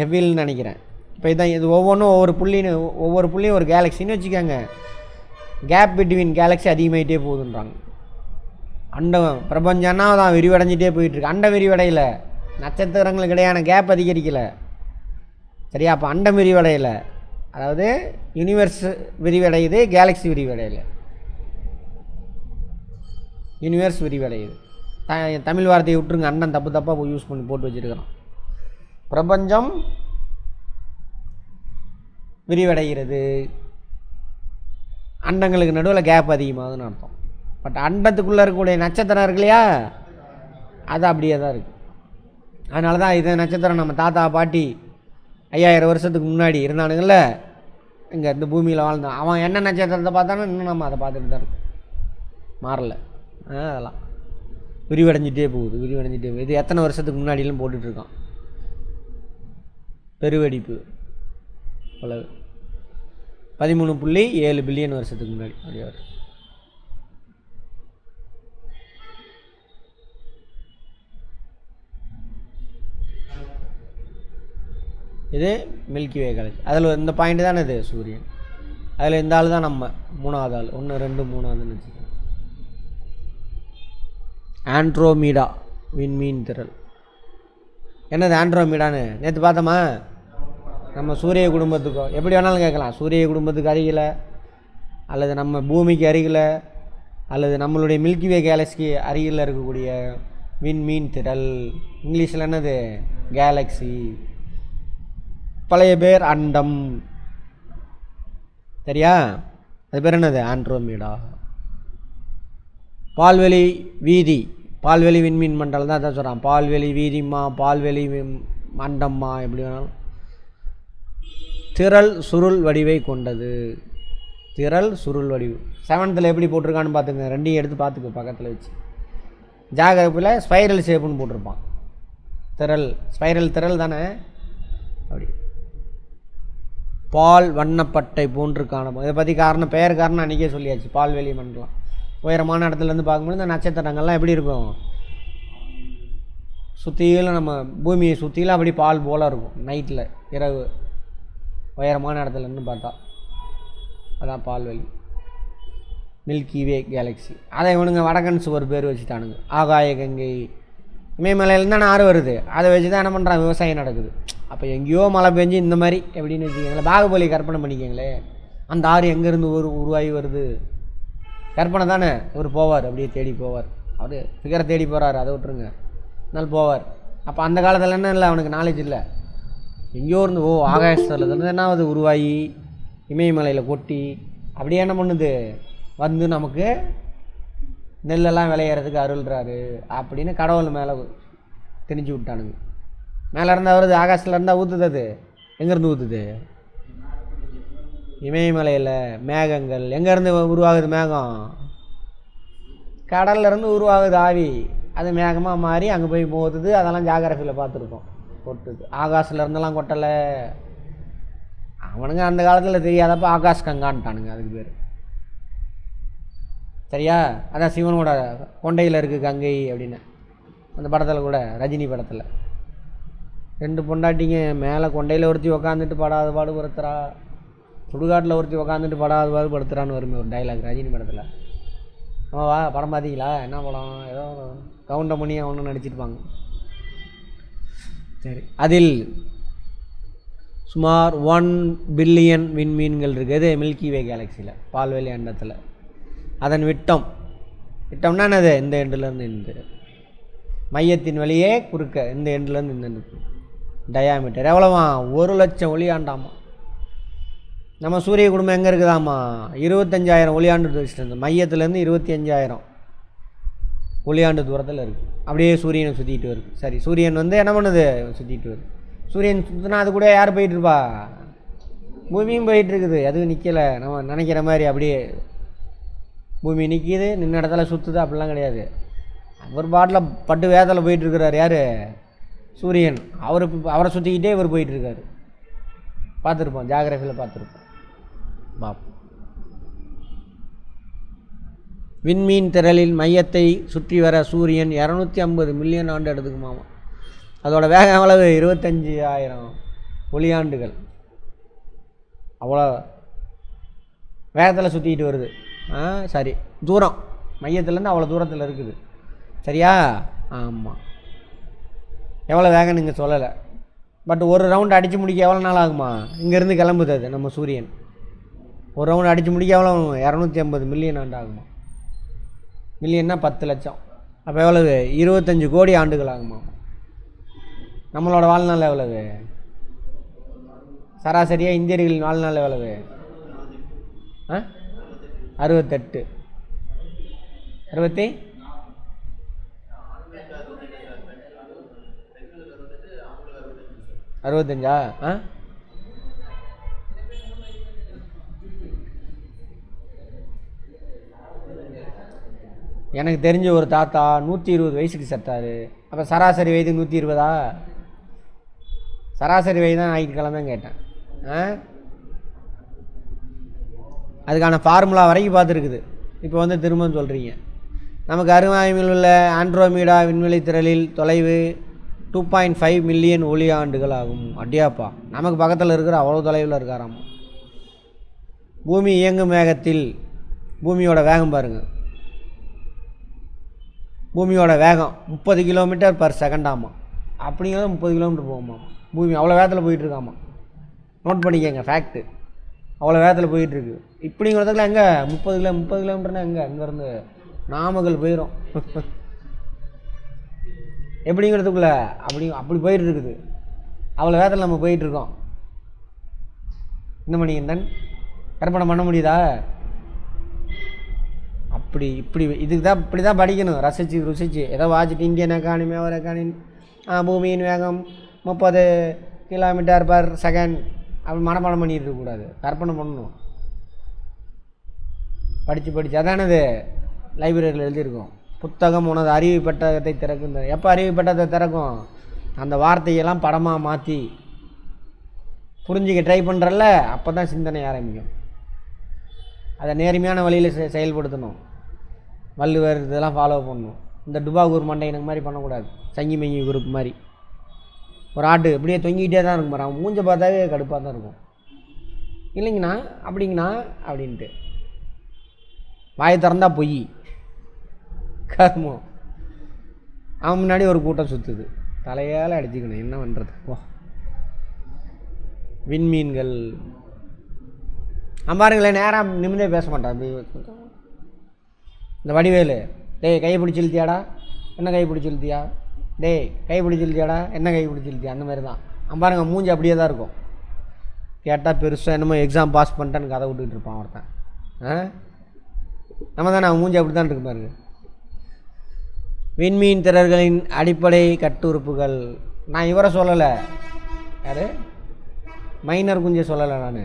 ஹெவில்னு நினைக்கிறேன். இப்போ இதான் இது ஒவ்வொன்றும் ஒவ்வொரு புள்ளியும் ஒரு கேலக்ஸின்னு வச்சுக்கோங்க. கேப் பிட்வீன் கேலக்ஸி அதிகமாகிட்டே போகுதுன்றாங்க. அண்டம் பிரபஞ்சம்னா தான் விரிவடைஞ்சிட்டே போயிட்டுருக்கு. அண்டம் விரிவடையில், நட்சத்திரங்களுக்கு இடையான கேப் அதிகரிக்கலை. சரியா? அப்போ அண்டம் விரிவடையலை, அதாவது யூனிவர்ஸ் விரிவடையுது, கேலக்ஸி விரிவடையலை. யூனிவர்ஸ் விரிவடையுது. தமிழ் வார்த்தையை விட்டுருங்க, அண்டம் தப்பாக யூஸ் பண்ணி போட்டு வச்சுருக்கிறோம். பிரபஞ்சம் விரிவடைகிறது, அண்டங்களுக்கு நடுவில் கேப் அதிகமாகுதுன்னு அர்த்தம். பட் அண்டத்துக்குள்ளே இருக்கக்கூடிய நட்சத்திரம் இருக்கு இல்லையா, அது அப்படியே தான் இருக்குது. அதனால தான் இது நட்சத்திரம் நம்ம தாத்தா பாட்டி 5000 வருஷத்துக்கு முன்னாடி இருந்தானுங்கள்ல, இங்கே இந்த பூமியில் வாழ்ந்தான். அவன் என்ன நட்சத்திரத்தை பார்த்தானோ இன்னும் நம்ம அதை பார்த்துட்டு தான் இருக்கோம், மாறலை. அதெல்லாம் விரிவடைஞ்சிட்டே போகுது. இது எத்தனை வருஷத்துக்கு முன்னாடிலாம் போட்டுட்ருக்கான். பெருவெடிப்பு அவ்வளவு 13.7 பில்லியன் வருஷத்துக்கு முன்னாடி அப்படியே வரும். இது மில்கி வே கேலக்ஸி. அதில் இந்த பாயிண்ட் தானே இது சூரியன். அதில் இந்த ஆள் தான் நம்ம 3வது ஆள். 1 2 3ஆவதுன்னு வச்சுக்கோங்க. ஆண்ட்ரோமீடா விண்மீன் திரள். என்னது ஆண்ட்ரோமீடான்னு நேற்று பார்த்தோமா? நம்ம சூரிய குடும்பத்துக்கோ எப்படி வேணாலும் கேட்கலாம். சூரிய குடும்பத்துக்கு அருகில், அல்லது நம்ம பூமிக்கு அருகில், அல்லது நம்மளுடைய மில்கி வே கேலக்ஸிக்கு அருகில் இருக்கக்கூடிய விண்மீன் திரள். இங்கிலீஷில் என்னது? கேலக்ஸி. பழைய பேர் அண்டம். சரியா? அது பேர் என்னது? ஆண்ட்ரோமீடா. பால்வெளி வீதி, பால்வெளி விண்மீன் மண்டலம் தான் அதான் சொல்கிறான். பால்வெளி வீதிம்மா, பால்வெளி மண்டம்மா, எப்படி வேணாலும். திரள் சுருள் வடிவை கொண்டது. திரள் சுருள் வடிவு 7th எப்படி போட்டிருக்கான்னு பார்த்துங்க. ரெண்டையும் எடுத்து பார்த்துக்க பக்கத்தில் வச்சு. ஜாகிரபியில் ஸ்பைரல் ஷேப்புன்னு போட்டிருப்பான். திரள் ஸ்பைரல் திரள் தானே. அப்படி பால் வண்ணப்பட்டை போன்று காணப்போம். இதை பற்றி பெயர் காரணம் அன்றைக்கே சொல்லியாச்சு. பால்வெளி மண்டலம் உயரமான இடத்துலேருந்து பார்க்கும்போது இந்த நட்சத்திரங்கள்லாம் எப்படி இருக்கும்? சுற்றிலும் நம்ம பூமியை சுற்றிலும் அப்படி பால் போல் இருக்கும். நைட்டில் இரவு உயரமான இடத்துலேருந்து பார்த்தா அதான் பால்வெளி. மில்கி வே கேலக்ஸி. அதை இவனுங்க வடகன்ஸ் ஒரு பேர் வச்சுட்டானுங்க. ஆகாய கங்கை. இமயமலையிலேருந்து தானே ஆறு வருது, அதை வச்சு தான் என்ன பண்ணுறாங்க, விவசாயம் நடக்குது. அப்போ எங்கேயோ மழை பெஞ்சு இந்த மாதிரி எப்படின்னு வச்சுக்கோங்களேன். பாகுபலி கற்பனை பண்ணிக்கோங்களே, அந்த ஆறு எங்கேருந்து உருவாகி வருது? கற்பனை தானே. இவர் போவார், அப்படியே தேடி போவார். அவர் ஃபிகரை தேடி போகிறாரு, அதை விட்டுருங்க, அதனால் போவார். அப்போ அந்த காலத்தில் என்ன இல்லை, அவனுக்கு நாலேஜ் இல்லை. எங்கேயோ இருந்து ஆகாசத்தில் இருந்து என்ன அது உருவாகி இமயமலையில் கொட்டி அப்படியே என்ன பண்ணுது வந்து நமக்கு நெல்லெல்லாம் விளையிறதுக்கு அருள்றாரு அப்படின்னு கடவுள் மேலே திணிச்சு விட்டானுங்க. மேலே இருந்தால் வருது, ஆகாசத்தில் இருந்தால் ஊற்றுது. அது எங்கேருந்து ஊற்றுது? இமயமலையில் மேகங்கள். எங்கேருந்து உருவாகுது மேகம்? கடல்லேருந்து உருவாகுது ஆவி. அது மேகமாக மாறி அங்கே போய் போகுது. அதெல்லாம் ஜாகிரபியில் பார்த்துருக்கோம். கொட்டுது. ஆகாசில் இருந்தெல்லாம் கொட்டலை. அவனுங்க அந்த காலத்தில் தெரியாதப்போ ஆகாஷ் கங்கான்ட்டானுங்க, அதுக்கு பேர். சரியா? அதான் சிவனோட கொண்டையில் இருக்குது கங்கை அப்படின்னு அந்த படத்தில் கூட, ரஜினி படத்தில் 2 பொண்டாட்டிங்க மேலே கொண்டையில் ஒருத்தி உக்காந்துட்டு படாத பாடுபடுத்துறா, சுடுகாட்டில் ஒருத்தி உக்காந்துட்டு படாத பாடுபடுத்துறான்னு வருமே ஒரு டைலாக் ரஜினி படத்தில். ஆமாவா? படம் பார்த்தீங்களா? என்ன படம்? ஏதோ கவுண்டமணி அவனு நடிச்சிருப்பாங்க. சரி, அதில் சுமார் 1 பில்லியன் விண்மீன்கள் இருக்குது மில்கி வே கேலக்சியில், பால்வெளி அண்டத்தில். அதன் விட்டம்னா என்னது? இந்த எண்டுலேருந்து இந்த மையத்தின் வழியே குறுக்க இந்த எண்டுலேருந்து இந்த எண்டு. டயாமீட்டர் எவ்வளோவா? 1,00,000 ஒளியாண்டாமா. நம்ம சூரிய குடும்பம் எங்கே இருக்குதாம்மா? 25,000 ஒளியாண்டு டிஸ்டன்ஸ். மையத்துலேருந்து 25,000 ஒளியாண்டு தூரத்தில் இருக்குது. அப்படியே சூரியனை சுற்றிட்டு வருது. சரி, சூரியன் வந்து என்ன பண்ணுது? சுற்றிட்டு வருது. சூரியன் சுற்றினா அது கூட யார் போயிட்டுருப்பா? பூமியும் போயிட்டுருக்குது. அதுவும் நிற்கலை நம்ம நினைக்கிற மாதிரி. அப்படியே பூமி நிற்கிது, நின்ன இடத்துல சுற்றுது, அப்படிலாம் கிடையாது. அவர் பாட்டில் பட்டு வேதத்தில் போயிட்டுருக்கிறார். யார்? சூரியன். அவரை சுற்றிக்கிட்டே இவர் போயிட்டுருக்காரு. பார்த்துருப்போம், ஜாகிரபியில் பார்த்துருப்போம். பாப் விண்மீன் திரளில் மையத்தை சுற்றி வர சூரியன் 250 மில்லியன் ஆண்டு எடுத்துக்குமாமா. அதோட வேகம் எவ்வளவு? 25,000 ஒளியாண்டுகள். அவ்வளோ வேகத்தில் சுற்றிக்கிட்டு வருது. சரி, தூரம் மையத்துலேருந்து அவ்வளோ தூரத்தில் இருக்குது. சரியா? ஆமாம். எவ்வளோ வேகம் நீங்கள் சொல்லலை. பட் ஒரு ரவுண்டு அடித்து முடிக்க எவ்வளோ நாள் ஆகுமா? இங்கேருந்து கிளம்புது அது நம்ம சூரியன். ஒரு ரவுண்டு அடித்து முடிக்க எவ்வளோ? 250 மில்லியன் ஆண்டு ஆகுமா? மில்லியன்னா 10 லட்சம். அப்போ எவ்வளவு? 25 கோடி ஆண்டுகள் ஆகுமா? நம்மளோட வாழ்நாள் எவ்வளவு? சராசரியாக இந்தியர்களின் வாழ்நாள் எவ்வளவு? 68. 65. எனக்கு தெரிஞ்ச ஒரு தாத்தா 120 வயசுக்கு செத்தாரு. அப்போ சராசரி வயது 120. சராசரி வயது தான் ஞாயிற்றுக்கிழமை தான் கேட்டேன். அதுக்கான ஃபார்முலா வரைக்கும் பார்த்துருக்குது. இப்போ வந்து திரும்ப சொல்கிறீங்க. நமக்கு அருகாமையில் உள்ள ஆண்ட்ரோமீடா விண்வெளி திரளில் தொலைவு 2.5 மில்லியன் ஒளி ஆண்டுகள் ஆகும். அடியாப்பா, நமக்கு பக்கத்தில் இருக்கிற அவ்வளோ தொலைவில் இருக்காராம். பூமி இயங்கும் வேகத்தில் பூமியோட வேகம் பாருங்கள். பூமியோட வேகம் 30 கிலோமீட்டர் பர் செகண்டாமா. அப்படிங்கிறது 30 கிலோமீட்டர் போகுமா பூமி. அவ்வளோ வேகத்தில் போயிட்டுருக்காமா. நோட் பண்ணிக்கங்க, ஃபேக்ட்டு. அவ்வளோ வேகத்தில் போயிட்டுருக்கு. இப்படிங்கிறதுக்குள்ள எங்கே 30 கிலோமீட்டர்னா எங்கே? அங்கேருந்து நாமக்கல் போயிடும். எப்படிங்கிறதுக்குள்ள அப்படி போயிட்டு இருக்குது. அவ்வளோ வேகத்தில் நம்ம போயிட்டுருக்கோம். என்ன பண்ணிங்கன்னு கற்பனை பண்ண முடியுதா? இப்படி இதுக்கு தான் இப்படி தான் படிக்கணும். ருசிச்சு ஏதோ வாட்சிட்டு இந்தியன் எக்கானமி ஒரு எக்கானமி பூமியின் வேகம் 30 கிலோமீட்டர் பர் செகண்ட் அப்படி மனப்பாடம் பண்ணிட்டு இருக்கக்கூடாது. கற்பனை பண்ணணும். படித்து அதானது லைப்ரரியில் எழுதியிருக்கோம். புத்தகம் உனது அறிவு பெட்டகத்தை திறக்கும். எப்போ அறிவு பெட்டகத்தை திறக்கும்? அந்த வார்த்தையெல்லாம் படமாக மாற்றி புரிஞ்சிக்க ட்ரை பண்ணுறல்ல, அப்போ தான் சிந்தனை ஆரம்பிக்கும். அதை நேர்மையான வழியில் செயல்படுத்தணும். வள்ளுவர் இதெல்லாம் ஃபாலோ பண்ணணும். இந்த டுபாகூர் மண்டை எனக்கு மாதிரி பண்ணக்கூடாது. சங்கி மங்கி குரூப் மாதிரி ஒரு ஆட்டு இப்படியே தொங்கிக்கிட்டே தான் இருக்கும். அவன் மூஞ்ச பார்த்தாவே கடுப்பாக தான் இருக்கும். இல்லைங்கண்ணா அப்படிங்கண்ணா அப்படின்ட்டு வாயை திறந்தா பொய் கர்மம். அவன் முன்னாடி ஒரு கூட்டம் சுற்றுது. தலையால் அடிச்சுக்கணும். என்ன பண்ணுறது? விண்மீன்கள் பாருங்களேன், நேராக நிமிந்தே பேச மாட்டான். இந்த வடிவேலு, டேய் கை பிடிச்சி இழுத்தியாடா, என்ன கை பிடிச்சி இழுத்தியா, டேய் கை பிடிச்சி இழுத்தியாடா, என்ன கை பிடிச்சி இழுத்தியா, அந்த மாதிரி தான் பாருங்க. மூஞ்சி அப்படியே தான் இருக்கும். கேட்டால் பெருசாக என்னமோ எக்ஸாம் பாஸ் பண்ணிட்டேன்னு கதை விட்டுக்கிட்டு இருப்பான் ஒருத்தன். நம்ம தானே அவன் மூஞ்சி அப்படி தான் இருக்கு பாருங்க. விண்மீன் திரள்களின் அடிப்படை கட்டுறுப்புகள். நான் இவரை சொல்லலை, யார் மைனர் குஞ்சை சொல்லலை நான்.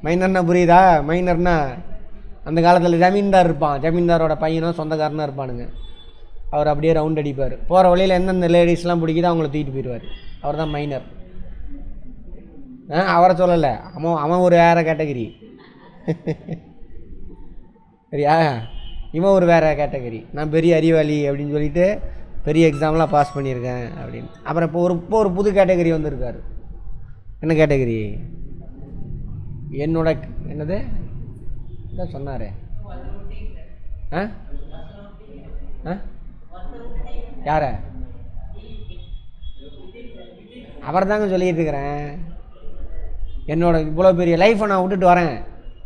மைனர்னா புரியுதா? மைனர்னா அந்த காலத்தில் ஜமீன்தார் இருப்பான். ஜமீன்தாரோட பையனோ சொந்தக்காரனோ இருப்பானுங்க. அவர் அப்படியே ரவுண்ட் அடிப்பார். போகிற வழியில் எந்தெந்த லேடிஸ்லாம் பிடிக்குதோ அவங்கள தூக்கிட்டு போயிடுவார். அவர் தான் மைனர். அவரை சொல்லலை. அவன் ஒரு வேறு கேட்டகரி. சரியா? இவன் ஒரு வேறு கேட்டகரி. நான் பெரிய அறிவாளி அப்படின்னு சொல்லிட்டு பெரிய எக்ஸாம்லாம் பாஸ் பண்ணியிருக்கேன் அப்படின்னு. அப்புறம் இப்போ ஒரு புது கேட்டகரி வந்திருக்காரு. என்ன கேட்டகரி? என்னோட என்னது இதான் சொன்னார். யார? அவர் தாங்க சொல்லிகிட்டு இருக்கிறேன். என்னோட இவ்வளோ பெரிய லைஃப்பை நான் விட்டுட்டு வரேன்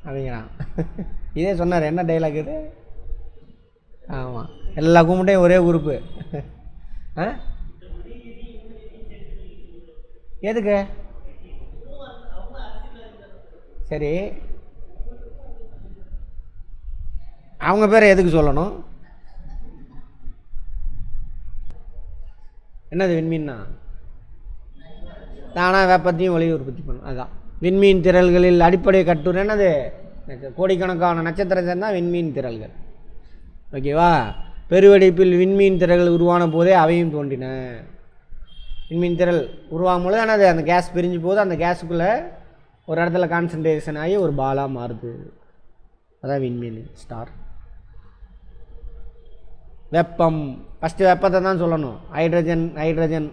அப்படிங்கிறான். இதே சொன்னார். என்ன டைலாக் இது? ஆமாம், எல்லா கும்பிட்டையும் ஒரே குரூப்பு. எதுக்கு? சரி, அவங்க பேரை எதுக்கு சொல்லணும்? என்னது விண்மீன்னா? தானாக வெப்பத்தையும் ஒளி உற்பத்தி பண்ணும். அதுதான் விண்மீன் திரள்களில் அடிப்படை கட்டுரை. என்னது? கோடிக்கணக்கான நட்சத்திரம் சேர்ந்தால் விண்மீன் திரள்கள். ஓகேவா? பெருவெடிப்பில் விண்மீன் திரள்கள் உருவான போதே அவையும் தோன்றின. விண்மீன் திரள் உருவாகும் போது என்னது? அந்த கேஸ் பிரிஞ்சு போது அந்த கேஸுக்குள்ளே ஒரு இடத்துல கான்சன்ட்ரேஷன் ஆகி ஒரு பாலாக மாறுது. அதான் விண்மீன் ஸ்டார். வெப்பம், ஃபஸ்ட்டு வெப்பத்தை தான் சொல்லணும். ஹைட்ரஜன்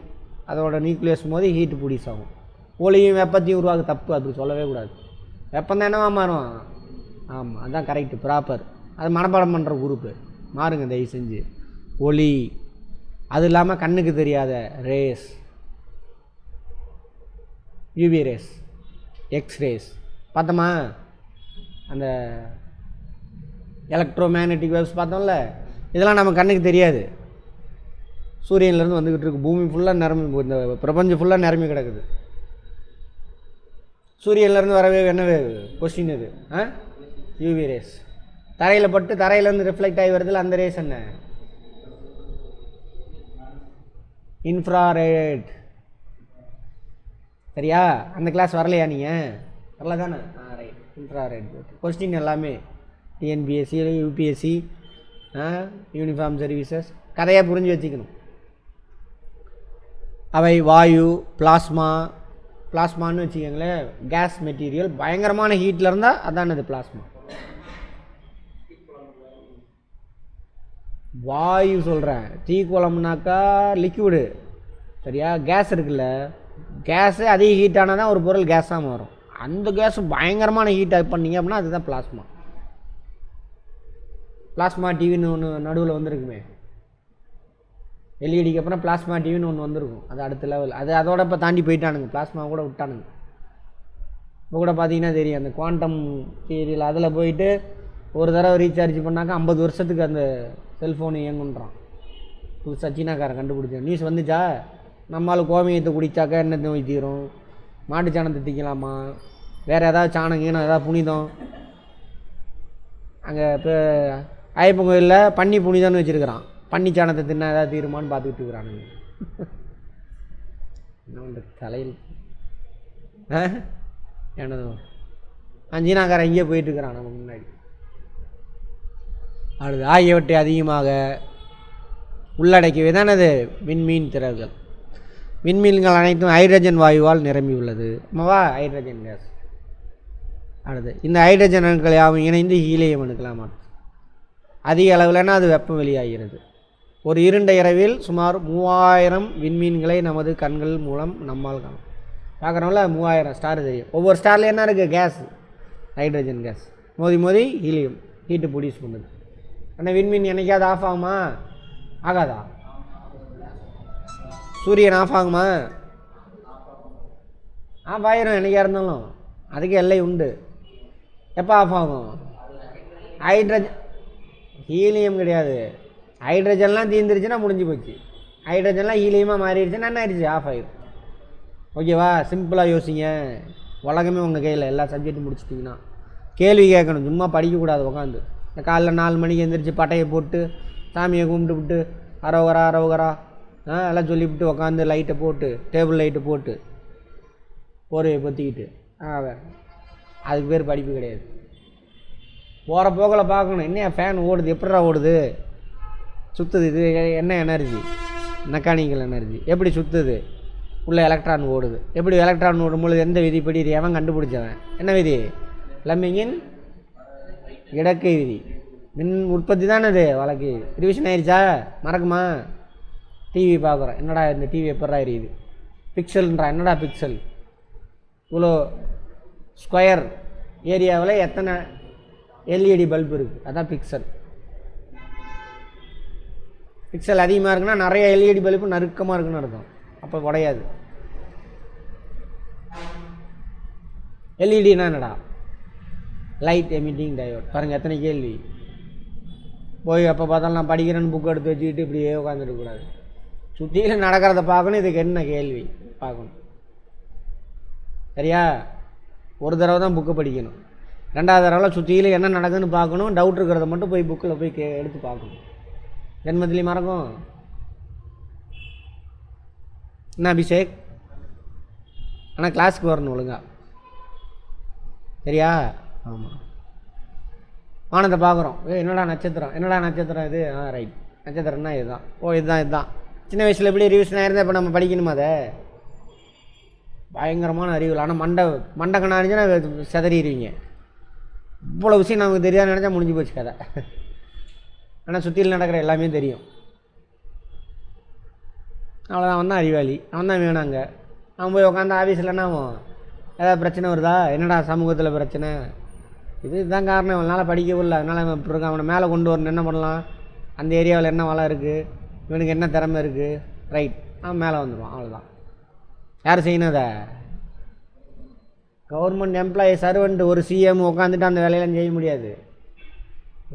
அதோட நியூக்ளியஸ் போது ஹீட் ப்ரொடியூஸ் ஆகும். ஒளியும் வெப்பத்தையும் உருவாக்க தப்பு, அப்படி சொல்லவே கூடாது. வெப்பம் தான் என்னவா மாறும்? ஆமாம், அதுதான் கரெக்டு, ப்ராப்பர். அது மனப்பாடம் பண்ணுற குரூப்பு மாறுங்க தயவு செஞ்சு. ஒளி, அது இல்லாமல் கண்ணுக்கு தெரியாத race, UV rays, X race பார்த்தோமா? அந்த எலக்ட்ரோ மேக்னெட்டிக் வேவ்ஸ் பார்த்தோம்ல, இதெல்லாம் நம்ம கண்ணுக்கு தெரியாது. சூரியன்லேருந்து வந்துக்கிட்டு இருக்கு, பூமி ஃபுல்லாக நிரம்பி, இந்த பிரபஞ்சம் ஃபுல்லாக நிரம்பி கிடக்குது. சூரியன்லேருந்து வர வேவ் என்ன வேவ்? கொஸ்டின் இது. UV rays. தரையில் பட்டு தரையிலேருந்து ரிஃப்ளெக்ட் ஆகி வருதுல, அந்த ரேஸ் என்ன? இன்ஃப்ராரெட். சரியா? அந்த கிளாஸ் வரலையா நீங்கள்? வரல தானே? ரைட். இன்ஃப்ராரெட் கொஸ்டின் எல்லாமே டிஎன்பிஎஸ்சி, யூபிஎஸ்சி, யூனிஃபார்ம் சர்வீசஸ் கதையாக புரிஞ்சு வச்சுக்கணும். அவை வாயு, பிளாஸ்மான்னு வச்சுக்கோங்களேன். கேஸ் மெட்டீரியல் பயங்கரமான ஹீட்டில் இருந்தால் அதான் அது பிளாஸ்மா. வாயு சொல்கிறேன், தீக்குளம்னாக்கா லிக்விடு. சரியா? கேஸ் இருக்குல்ல, கேஸு அதிக ஹீட் ஆனால் தான் ஒரு பொருள் கேஸாக மாறும். அந்த கேஸு பயங்கரமான ஹீட் பண்ணிங்க அப்படின்னா அதுதான் பிளாஸ்மா. பிளாஸ்மா டிவின்னு ஒன்று நடுவில் வந்துருக்குமே, எல்இடிக்கு அப்புறம் பிளாஸ்மா டிவின்னு ஒன்று வந்திருக்கும். அது அடுத்த லெவல். அது அதோட இப்போ தாண்டி போயிட்டானுங்க, பிளாஸ்மா கூட விட்டானுங்க. இப்போ கூட பார்த்தீங்கன்னா தெரியும், அந்த குவாண்டம் தியரியில் அதில் போயிட்டு ஒரு தடவை ரீசார்ஜ் பண்ணாக்கா 50 வருஷத்துக்கு அந்த செல்ஃபோனு இயங்குன்றான். புதுசாக சீனாக்காரன் கண்டுபிடிச்ச நியூஸ் வந்துச்சா? நம்மளால் கோமியத்தை குடித்தாக்கா என்ன நோய் தீரும்? மாட்டு சாணத்தை திக்கலாமா? வேறு ஏதாவது சாணங்கன்னு ஏதாவது புனிதம்? அங்கே இப்போ ஐயப்பன் கோயிலில் பன்னி புனிதம்னு வச்சுருக்கிறான். பன்னி சாணத்தை தின்னா ஏதாவது தீருமான்னு பார்த்துக்கிட்டு இருக்கிறானுங்க. என்ன தலையில் என்னது சீனாக்காரன் இங்கே போயிட்டுருக்கிறான் நம்ம முன்னாடி. அடுத்து ஆகியவற்றை அதிகமாக உள்ளடக்கியவை தானது விண்மீன் திரள்கள். விண்மீன்கள் அனைத்தும் ஹைட்ரஜன் வாயுவால் நிரம்பி உள்ளது. ஆமாவா? Hydrogen case. அடுத்து இந்த ஹைட்ரஜன் அணுக்கள் யாவும் இணைந்து ஹீலியம் அணுக்களாக மாற்றும். அதிக அளவில்னா அது வெப்பம் வெளியாகிறது. ஒரு இருண்ட இரவில் சுமார் 3000 விண்மீன்களை நமது கண்கள் மூலம் நம்மால் காணும். பார்க்குறோம்ல, 3000 ஸ்டார் தெரியும். ஒவ்வொரு ஸ்டாரில் என்ன இருக்குது? Gas, hydrogen gas. மோதி ஹீலியம் ஹீட்டு ப்ரொடியூஸ் பண்ணுது. ஆனால் விண்மீன் என்னைக்காவது ஆஃப் ஆகுமா? ஆகாதா? சூரியன் ஆஃப் ஆகுமா? ஆஃப் ஆயிரும் என்னைக்கா இருந்தாலும். அதுக்கு எல்லை உண்டு. எப்போ ஆஃப் ஆகும்? ஹைட்ரஜன், ஹீலியம் கிடையாது. ஹைட்ரஜன்லாம் தீர்ந்துருச்சுன்னா முடிஞ்சு போச்சு. ஹைட்ரஜன்லாம் ஹீலியமாக மாறிடுச்சுன்னா என்ன ஆயிடுச்சு? ஆஃப் ஆயிடும். ஓகேவா? சிம்பிளாக யோசிங்க. உலகமே உங்கள் கையில். எல்லா சப்ஜெக்ட்டும் முடிச்சிட்டிங்கன்னா கேள்வி கேட்கணும், சும்மா படிக்கக்கூடாது. உட்காந்து இந்த காலைல 4 மணிக்கு எழுந்திரிச்சு பட்டையை போட்டு சாமியை கும்பிட்டு விட்டு அரோகரா எல்லாம் சொல்லிவிட்டு உட்காந்து லைட்டை போட்டு, டேபிள் லைட்டு போட்டு போரையை பற்றிக்கிட்டு அதுக்கு பேர் படிப்பு கிடையாது. போகிற போக்கில் பார்க்கணும், என்ன ஃபேன் ஓடுது, எப்படிடா ஓடுது, சுற்றுது, இது என்ன எனர்ஜி? Mechanical energy. எப்படி சுற்றுது? உள்ள எலக்ட்ரான் ஓடுது. எப்படி எலக்ட்ரான் ஓடும்பொழுது எந்த விதிப்படி இது எவன் கண்டுபிடிச்சவன்? என்ன விதி? பிளம்பிங்கின் இடக்கை விதி. மின் உற்பத்தி தானே இது வழக்கு. ரிவிஷன் ஆயிடுச்சா? மறக்குமா? டிவி பார்க்குறோம், என்னடா இந்த டிவி எப்படா எரியுது? பிக்சல்ன்றா. என்னடா பிக்சல்? இவ்வளோ ஸ்கொயர் ஏரியாவில் எத்தனை எல்இடி பல்பு இருக்குது, அதான் பிக்சல். பிக்சல் அதிகமாக இருக்குன்னா நிறைய எல்இடி பல்பு நறுக்கமாக இருக்குன்னு அர்த்தம். அப்போ உடையாது. எல்இடினா என்னடா? Light emitting diode. பாருங்கள் எத்தனை கேள்வி. போய் எப்போ பார்த்தாலும் நான் படிக்கிறேன்னு புக் எடுத்து வச்சுக்கிட்டு இப்படியே உட்காந்துருக்கக்கூடாது. சுற்றியில் நடக்கிறத பார்க்கணும். இதுக்கு என்ன கேள்வி பார்க்கணும். சரியா? ஒரு தடவை தான் புக்கை படிக்கணும். 2வது தடவை சுற்றியில் என்ன நடக்குதுன்னு பார்க்கணும். டவுட் இருக்கிறத மட்டும் போய் புக்கில் போய் எடுத்து பார்க்கணும். ஜென்மத்திலையும் மறக்கும். என்ன அபிஷேக்? ஆனால் கிளாஸுக்கு வரணும் ஒழுங்கா. சரியா? ஆமாம். வானத்தை பார்க்குறோம். என்னடா நட்சத்திரம், என்னடா நட்சத்திரம் இது? ரைட், நட்சத்திரம்னா இதுதான். இதுதான். சின்ன வயசில் எப்படி ரிவிஷன் ஆயிருந்தால் இப்போ நம்ம படிக்கணுமா? அதை பயங்கரமான அறிவில். ஆனால் மண்டக்கண்ணா இருந்துச்சுன்னா செதறிடுவீங்க. இவ்வளோ விஷயம் நமக்கு தெரியாதுன்னு நினச்சா முடிஞ்சு போச்சு கதை. ஆனால் சுற்றியில் நடக்கிற எல்லாமே தெரியும். அவ்வளோதான். அவன் தான் அறிவாளி, அவன் தான் வேணாங்க. அவன் போய் உட்காந்து ஆஃபீஸில் என்ன ஆகும், ஏதாவது பிரச்சனை வருதா, என்னடா சமூகத்தில் பிரச்சனை, இதுதான் காரணம். இவனால் படிக்கவே இல்லை, அதனால் அவன் இப்படி இருக்கான். அவனை மேலே கொண்டு வரணும், என்ன பண்ணலாம், அந்த ஏரியாவில் என்ன வளம் இருக்குது, இவனுக்கு என்ன திறமை இருக்குது, ரைட், அவன் மேலே வந்துடுவான். அவ்வளோதான். யார் செய்யணும் அதை? கவர்மெண்ட் எம்ப்ளாயி சர்வெண்ட் ஒரு சிஎம் உட்காந்துட்டு அந்த வேலையெல்லாம் செய்ய முடியாது.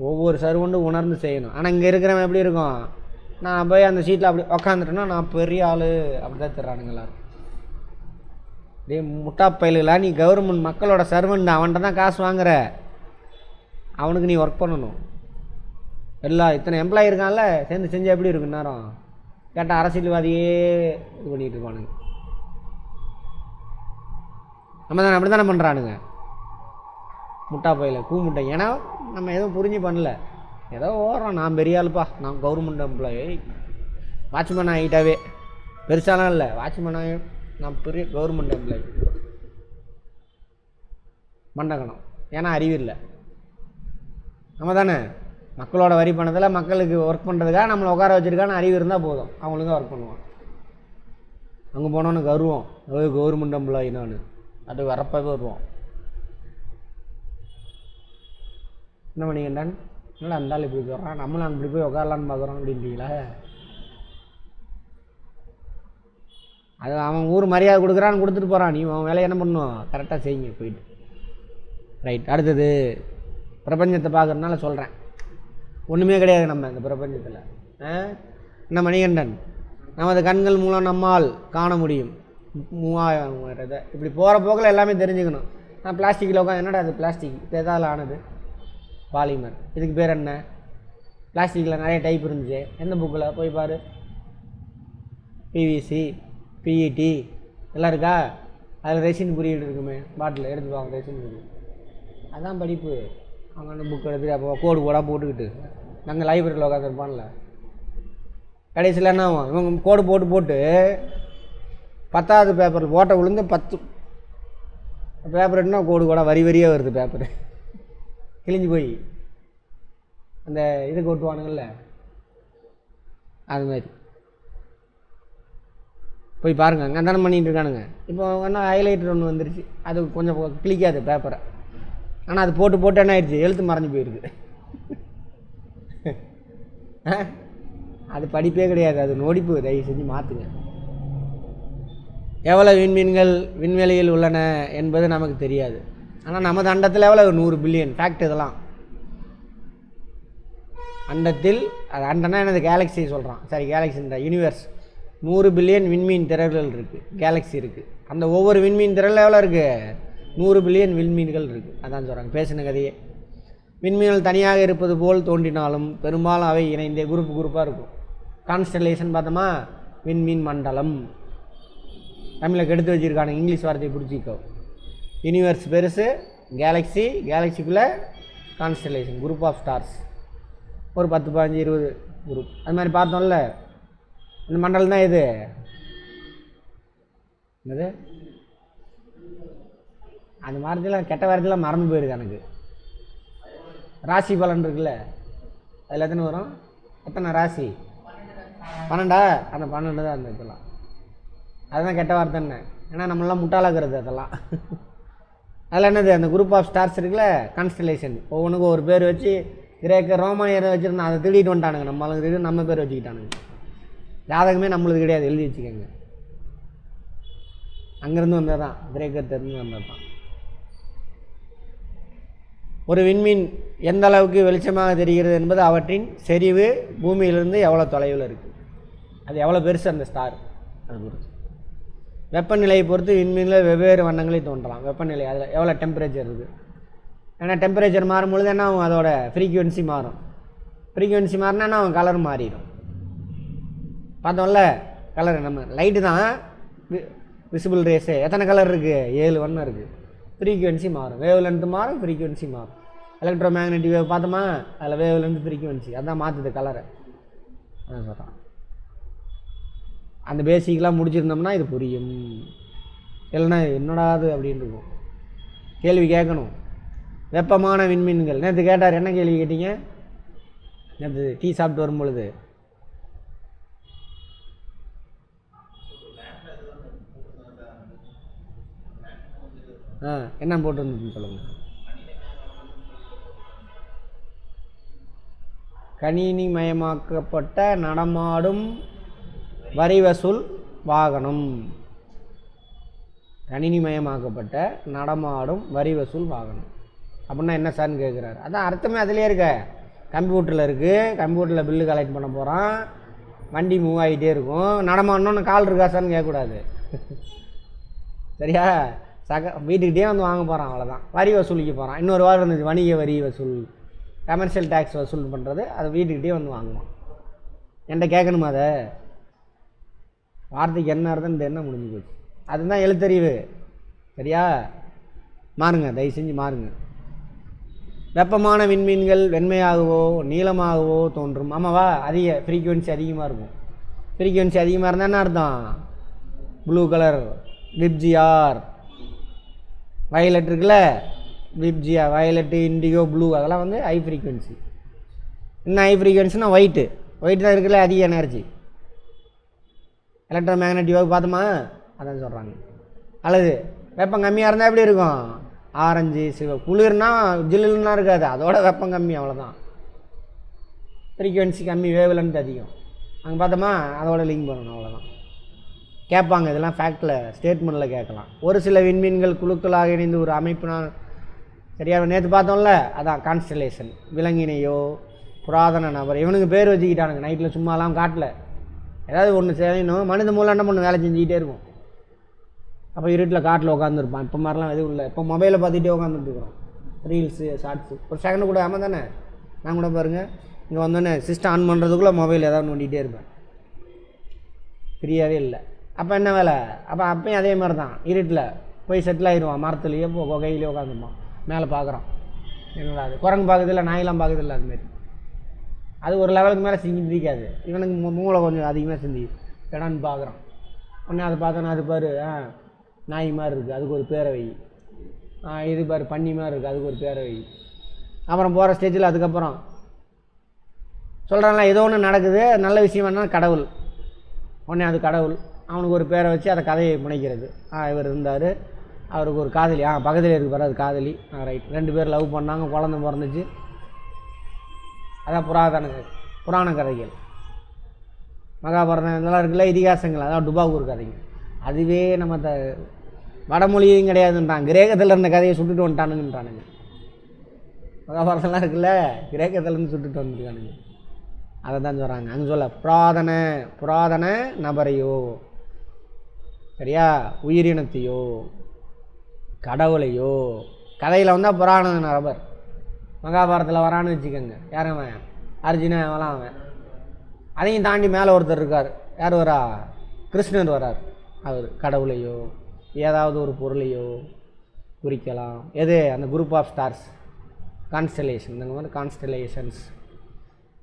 ஒவ்வொரு சர்வெண்ட்டும் உணர்ந்து செய்யணும். ஆனால் இங்கே இருக்கிறவன் எப்படி இருக்கும், நான் போய் அந்த சீட்டில் அப்படி உக்காந்துட்டேன்னா நான் பெரிய ஆள் அப்படி தான் தர்றானுங்க எல்லாரும். டே முட்டா பயிலுகளா, நீ கவர்மெண்ட் மக்களோட சர்வெண்ட், அவன்கிட்ட தான் காசு வாங்குற, அவனுக்கு நீ ஒர்க் பண்ணணும். இத்தனை எம்ப்ளாயி இருக்கான்ல, சேர்ந்து செஞ்சால் எப்படி இருக்கும் நேரம் கேட்டால் அரசியல்வாதியே இது பண்ணிகிட்டு இருப்பானுங்க. நம்ம தானே அப்படி தானே பண்ணுறானுங்க முட்டா பயில கூமுட்டை. ஏன்னா நம்ம எதுவும் புரிஞ்சு பண்ணல, ஏதோ ஓடுறோம். நான் பெரிய ஆளுப்பா, நான் கவர்மெண்ட் எம்ப்ளாயி, வாட்ச்மேன் ஆகிட்டாவே, பெருசாலாம் இல்லை, வாட்ச்மேன் ஆகி நான் பெரிய கவர்மெண்ட் எம்ப்ளாயி. மண்டகணம். ஏன்னா அறிவு இல்லை. நம்ம தானே மக்களோட வரி பணத்தில் மக்களுக்கு ஒர்க் பண்ணுறதுக்காக நம்மளை உட்கார வச்சுருக்கான்னு அறிவு இருந்தால் போதும், அவங்களுக்காக ஒர்க் பண்ணுவான். அங்கே போனோன்னு கருவோம், கவர்மெண்ட் எம்ப்ளாயி நான், அது வரப்பவே வருவோம். என்ன பண்ணிக்கிட்டான், இல்லை அந்த ஆள் இப்படி போகிறான், நம்மளும் அப்படி போய் உட்காரலான்னு பார்க்குறோம் அப்படின்றீங்களா? அது அவன் ஊர் மரியாதை கொடுக்குறான்னு கொடுத்துட்டு போகிறான், நீ அவன் வேலையை என்ன பண்ணணும், கரெக்டாக செய்யுங்க போயிட்டு. ரைட். அடுத்தது பிரபஞ்சத்தை பார்க்குறதுனால சொல்கிறேன், ஒன்றுமே கிடையாது நம்ம இந்த பிரபஞ்சத்தில். என்ன மணிகண்டன், நமது கண்கள் மூலம் நம்மால் காண முடியும் 3000 இதை. இப்படி போகிற போக்கில் எல்லாமே தெரிஞ்சுக்கணும். நான் பிளாஸ்டிக்கில் உட்காந்து, என்னடா அது பிளாஸ்டிக், இது எதால் ஆனது, பாலிமர், இதுக்கு பேர் என்ன, பிளாஸ்டிக்கில் நிறைய டைப் இருந்துச்சு, எந்த புக்கில் போய் பாரு, பிவிசி, பிஇடி எல்லாம் இருக்கா, அதில் ரெசின் குறியீடு இருக்குமே, பாட்டில் எடுத்துப்பாங்க ரெசின் குறியீடு, அதான் படிப்பு. அவங்க அந்த புக் எடுத்துட்டு அப்போ கோடு போடாக போட்டுக்கிட்டு நாங்கள் லைப்ரரியில் உட்காந்துருப்பான்ல, கடைசியில் என்ன ஆகும், இவங்க கோடு போட்டு 10வது பேப்பர் ஓட்டை விழுந்து 10 பேப்பர் எடுனா கோடு கூட வரி வரியாக வருது, பேப்பரு கிழிஞ்சு போய் அந்த இதுக்கு ஒட்டுவானுங்கள்ல, அது மாதிரி போய் பாருங்கள். அங்கே தானே பண்ணிகிட்டு இருக்கானுங்க. இப்போ என்ன ஹைலைட்டர் ஒன்று வந்துருச்சு, அது கொஞ்சம் கிளிக்காது பேப்பரை, ஆனால் அது போட்டு என்ன ஆயிடுச்சு, எழுத்து மறைஞ்சு போயிருக்கு. அது படிப்பே கிடையாது, அது நோடிப்பு. தயவு செஞ்சு மாற்றுங்க. எவ்வளோ விண்மீன்கள் விண்வெளியில் உள்ளன என்பது நமக்கு தெரியாது. ஆனால் நமது அண்டத்தில் எவ்வளோ 100 பில்லியன் ஃபேக்ட். இதெல்லாம் அண்டத்தில், அது அண்டனா என்னது, கேலக்ஸி சொல்கிறான், சரி கேலக்ஸின்ற யூனிவர்ஸ், 100 பில்லியன் விண்மீன் திரள்கள் இருக்குது, கேலக்ஸி இருக்குது. அந்த ஒவ்வொரு விண்மீன் திரள் எவ்வளோ இருக்குது, 100 பில்லியன் விண்மீன்கள் இருக்குது. அதான் சொல்கிறாங்க பேசின கதையே. விண்மீன்கள் தனியாக இருப்பது போல் தோன்றினாலும் பெரும்பாலும் அவை இணைந்தே குரூப்பாக இருக்கும். கான்ஸ்டலேஷன் பார்த்தோமா, விண்மீன் மண்டலம், தமிழில் கெடுத்து வச்சுருக்கானுங்க, இங்கிலீஷ் வார்த்தையை பிடிச்சிக்கோ. யூனிவர்ஸ் பெருசு, கேலக்ஸிக்குள்ளே கான்ஸ்டலேஷன், குரூப் ஆஃப் ஸ்டார்ஸ், ஒரு 10, 15, 20 குரூப். அது மாதிரி பார்த்தோம்ல, இந்த மண்டலம் தான் இது என்னது, அந்த வார்த்தையெல்லாம் கெட்ட வார்த்தையெல்லாம் மறந்து போயிருக்கு எனக்கு. ராசி பலன் இருக்குல்ல, அதில் எத்தனை வரும், எத்தனை ராசி, 12. அந்த 12 தான் அந்த இதெல்லாம், அதுதான் கெட்ட வார்த்தை. என்ன ஏன்னா நம்மளாம் முட்டாளாக்குறது அதெல்லாம். அதில் என்னது, அந்த குரூப் ஆஃப் ஸ்டார்ஸ் இருக்குல்ல, கான்ஸ்டலேஷன், ஒவ்வொன்றுக்கும் ஒரு பேர் வச்சு கிரேக்க ரோமானியரை வச்சுருந்தா அதை திருடிட்டு வந்துட்டானுங்க. நம்மளுக்கு தெரியும், நம்ம பேர் வச்சுக்கிட்டானுங்க. ஜாதகமே நம்மளுக்கு கிடையாது, எழுதி வச்சுக்கோங்க. அங்கேருந்து வந்தது தான், கிரேக்கத்திலிருந்து வந்தது தான். ஒரு விண்மீன் எந்த அளவுக்கு வெளிச்சமாக தெரிகிறது என்பது அவற்றின் செறிவு பூமியிலிருந்து எவ்வளோ தொலைவில் இருக்குது, அது எவ்வளோ பெருசு அந்த ஸ்டார், அது பொறுத்து. வெப்பநிலையை பொறுத்து விண்மீனில் வெவ்வேறு வண்ணங்களில் தோன்றலாம். வெப்பநிலை, அதில் எவ்வளோ டெம்பரேச்சர் இருக்குது. ஏன்னா டெம்பரேச்சர் மாறும்பொழுது என்ன ஆகும், அதோட ஃப்ரீக்குவென்சி மாறும். ஃப்ரீக்குவென்சி மாறினா அவன் கலர் மாறிடும். பார்த்தோம்ல, கலர் நம்ம லைட்டு தான் விசிபிள் ரேஸு, எத்தனை கலர் இருக்குது, 7 வண்ணம் இருக்குது. ஃப்ரீக்குவென்சி மாறும், வேவ் லென்த்து மாறும், ஃப்ரீக்குவென்சி மாறும். எலக்ட்ரோ மேக்னெட்டிக் வேவ் பார்த்தோமா, அதில் வேவ் லென்த்து ஃப்ரீக்குவென்சி அதான் மாற்றுது கலரை. அதான் சொல்கிறான். அந்த பேசிக்கெலாம் முடிச்சிருந்தோம்னா இது புரியும், இல்லைன்னா என்னடாது அப்படின்னு இருக்கும். கேள்வி கேட்கணும். வெப்பமான விண்மீன்கள், நேற்று கேட்டார், என்ன கேள்வி கேட்டீங்க நேற்று டீ சாப்பிட்டு வரும்பொழுது? என்ன போட்டுருந்துச்சுன்னு சொல்லுங்கள். கணினி மயமாக்கப்பட்ட நடமாடும் வரி வசூல் வாகனம். கணினி மயமாக்கப்பட்ட நடமாடும் வரி வசூல் வாகனம் அப்படின்னா என்ன சார்னு கேட்குறாரு. அதான் அர்த்தமே அதிலே இருக்க. கம்ப்யூட்டரில் இருக்குது, கம்ப்யூட்டரில் பில்லு கலெக்ட் பண்ண போகிறான், வண்டி மூவ் ஆகிட்டே இருக்கும். நடமாடணுன்னு கால் இருக்கா சார்னு கேட்கக்கூடாது. சரியா? வீட்டுக்கிட்டே வந்து வாங்க போகிறான், அவ்வளோதான். வரி வசூலிக்க போகிறான். இன்னொரு வாரம் இருந்துச்சு, வணிக வரி வசூல், கமர்ஷியல் டேக்ஸ் வசூல் பண்ணுறது. அதை வீட்டுக்கிட்டே வந்து வாங்குவான். என்கிட்ட கேட்கணுமா? அதை வார்த்தைக்கு என்ன அர்த்தம் என்ன முடிஞ்சு போச்சு. அதுதான் எழுத்தறிவு. சரியா? மாறுங்க, தயவு செஞ்சு மாறுங்க. வெப்பமான விண்மீன்கள் வெண்மையாகவோ நீளமாகவோ தோன்றும். ஆமாவா? அதிக ஃப்ரீக்குவென்சி அதிகமாக இருக்கும். ஃப்ரீக்குவென்சி அதிகமாக இருந்தால் என்ன அர்த்தம்? ப்ளூ கலர் விப்ஜிஆர், வயலட் இருக்குல்ல, விப்ஜிஆர், வயலட்டு, இண்டிகோ, ப்ளூ, அதெல்லாம் வந்து ஹை ஃப்ரீக்குவென்சி. என்ன ஹை ஃப்ரீக்குவென்சினா ஒயிட்டு. ஒயிட் தான் இருக்குல்ல அதிக எனர்ஜி. எலக்ட்ரோ மேக்னெட்டிக் வேவ் பார்த்தோமா? அதான் சொல்கிறாங்க. அல்லது வெப்பம் கம்மியாக இருந்தால் எப்படி இருக்கும்? ஆரஞ்சு, சிவப்பு. குளிர்னா ஜில்லுன்னா இருக்காது, அதோட வெப்பம் கம்மி, அவ்வளோதான். ஃப்ரீக்குவென்சி கம்மி, வேவ் லென்த் அதிகம். அங்கே பார்த்தோமா? அதோட லிங்க் பண்ணணும், அவ்வளோதான். கேட்பாங்க, இதெல்லாம் ஃபேக்டில் ஸ்டேட்மெண்ட்டில் கேட்கலாம். ஒரு சில விண்மீன்கள் குழுக்களாக இணைந்து ஒரு அமைப்பினால், சரியாக நேற்று பார்த்தோம்ல, அதான் கான்ஸ்டலேஷன். விலங்கினையோ புராதன நபர், இவனுக்கு பேர் வச்சுக்கிட்டானுங்க. நைட்டில் சும்மாலாம் காட்டல, ஏதாவது ஒன்று செய்யணும். மனித மூலம் என்ன பண்ணு, வேலை செஞ்சுக்கிட்டே இருக்கும். அப்போ இருட்டில் காட்டில் உட்காந்துருப்பான். இப்போ மாதிரிலாம் எதுவும் இல்லை. இப்போ மொபைலை பார்த்துட்டே உட்காந்துட்டுருக்குறோம். Reels, shorts. ஒரு செகண்ட் கூட ஆமாம் தானே? நான் கூட பாருங்கள், இங்கே வந்தோடனே சிஸ்டம் ஆன் பண்ணுறதுக்குள்ளே மொபைல் ஏதாவது நோண்டிகிட்டே இருப்பேன். ஃப்ரீயாகவே இல்லை. அப்போ என்ன வேலை? அப்போயும் அதே மாதிரி தான். இருட்டில் போய் செட்டில் ஆகிடுவான். மரத்துலேயே கையிலேயே உட்காந்துருப்பான். மேலே பார்க்குறான். என்னடா அது? குரங்கு பார்க்குறதில்ல, நாயெல்லாம் பார்க்குறதில்ல. அதுமாரி அது ஒரு லெவலுக்கு மேலே சிந்திக்காது. இவனுக்கு மூளை கொஞ்சம் அதிகமாக சிந்தி இடம்னு பார்க்குறான். உடனே அதை பார்த்தோன்னா அது பாரு நாய் மாதிரி இருக்குது, அதுக்கு ஒரு பேரை வை. இது பாரு பன்னி மாதிரி இருக்குது, அதுக்கு ஒரு பேரை வை. அப்புறம் போகிற ஸ்டேஜில் அதுக்கப்புறம் சொல்கிறாங்களா, ஏதோ ஒன்று நடக்குது, நல்ல விஷயம் வேணால் கடவுள். உடனே அது கடவுள். அவனுக்கு ஒரு பேரை வச்சு அதை கதையை முனைக்கிறது. இவர் இருந்தார், அவருக்கு ஒரு காதலி, பக்கத்தில் இருக்கு பாரு, அது காதலி. ரைட், 2 பேர் லவ் பண்ணாங்க, குழந்தை பிறந்துச்சு. அதான் புராண கதைகள், மகாபாரதம் இதெல்லாம் இருக்குல்ல, இதிகாசங்கள். அதான் டுபாகூர் கதைங்க. அதுவே நம்ம வடமொழியும் கிடையாதுன்றான். கிரேக்கத்தில் இருந்த கதையை சுட்டுட்டு வந்துட்டானுங்கன்றானுங்க. மகாபாரதம்லாம் இருக்குல்ல, கிரேக்கத்திலேருந்து சுட்டுட்டு வந்துருக்கானுங்க. அதை தான் சொல்கிறாங்க. அங்கே சொல்ல புராதன நபரையோ, சரியா, உயிரினத்தையோ கடவுளையோ, கதையில் வந்தால் புராண நபர். மகாபாரதத்தில் வரான்னு வச்சுக்கோங்க, யார் அவன்? அர்ஜுனன், அவன் அவன். அதையும் தாண்டி மேலே ஒருத்தர் இருக்கார். யார் வரா? கிருஷ்ணர் வரார். அவர் கடவுளையோ ஏதாவது ஒரு பொருளையோ குறிக்கலாம். எது? அந்த குரூப் ஆஃப் ஸ்டார்ஸ், கான்ஸ்டலேஷன். இந்த மாதிரி கான்ஸ்டலேஷன்ஸ்,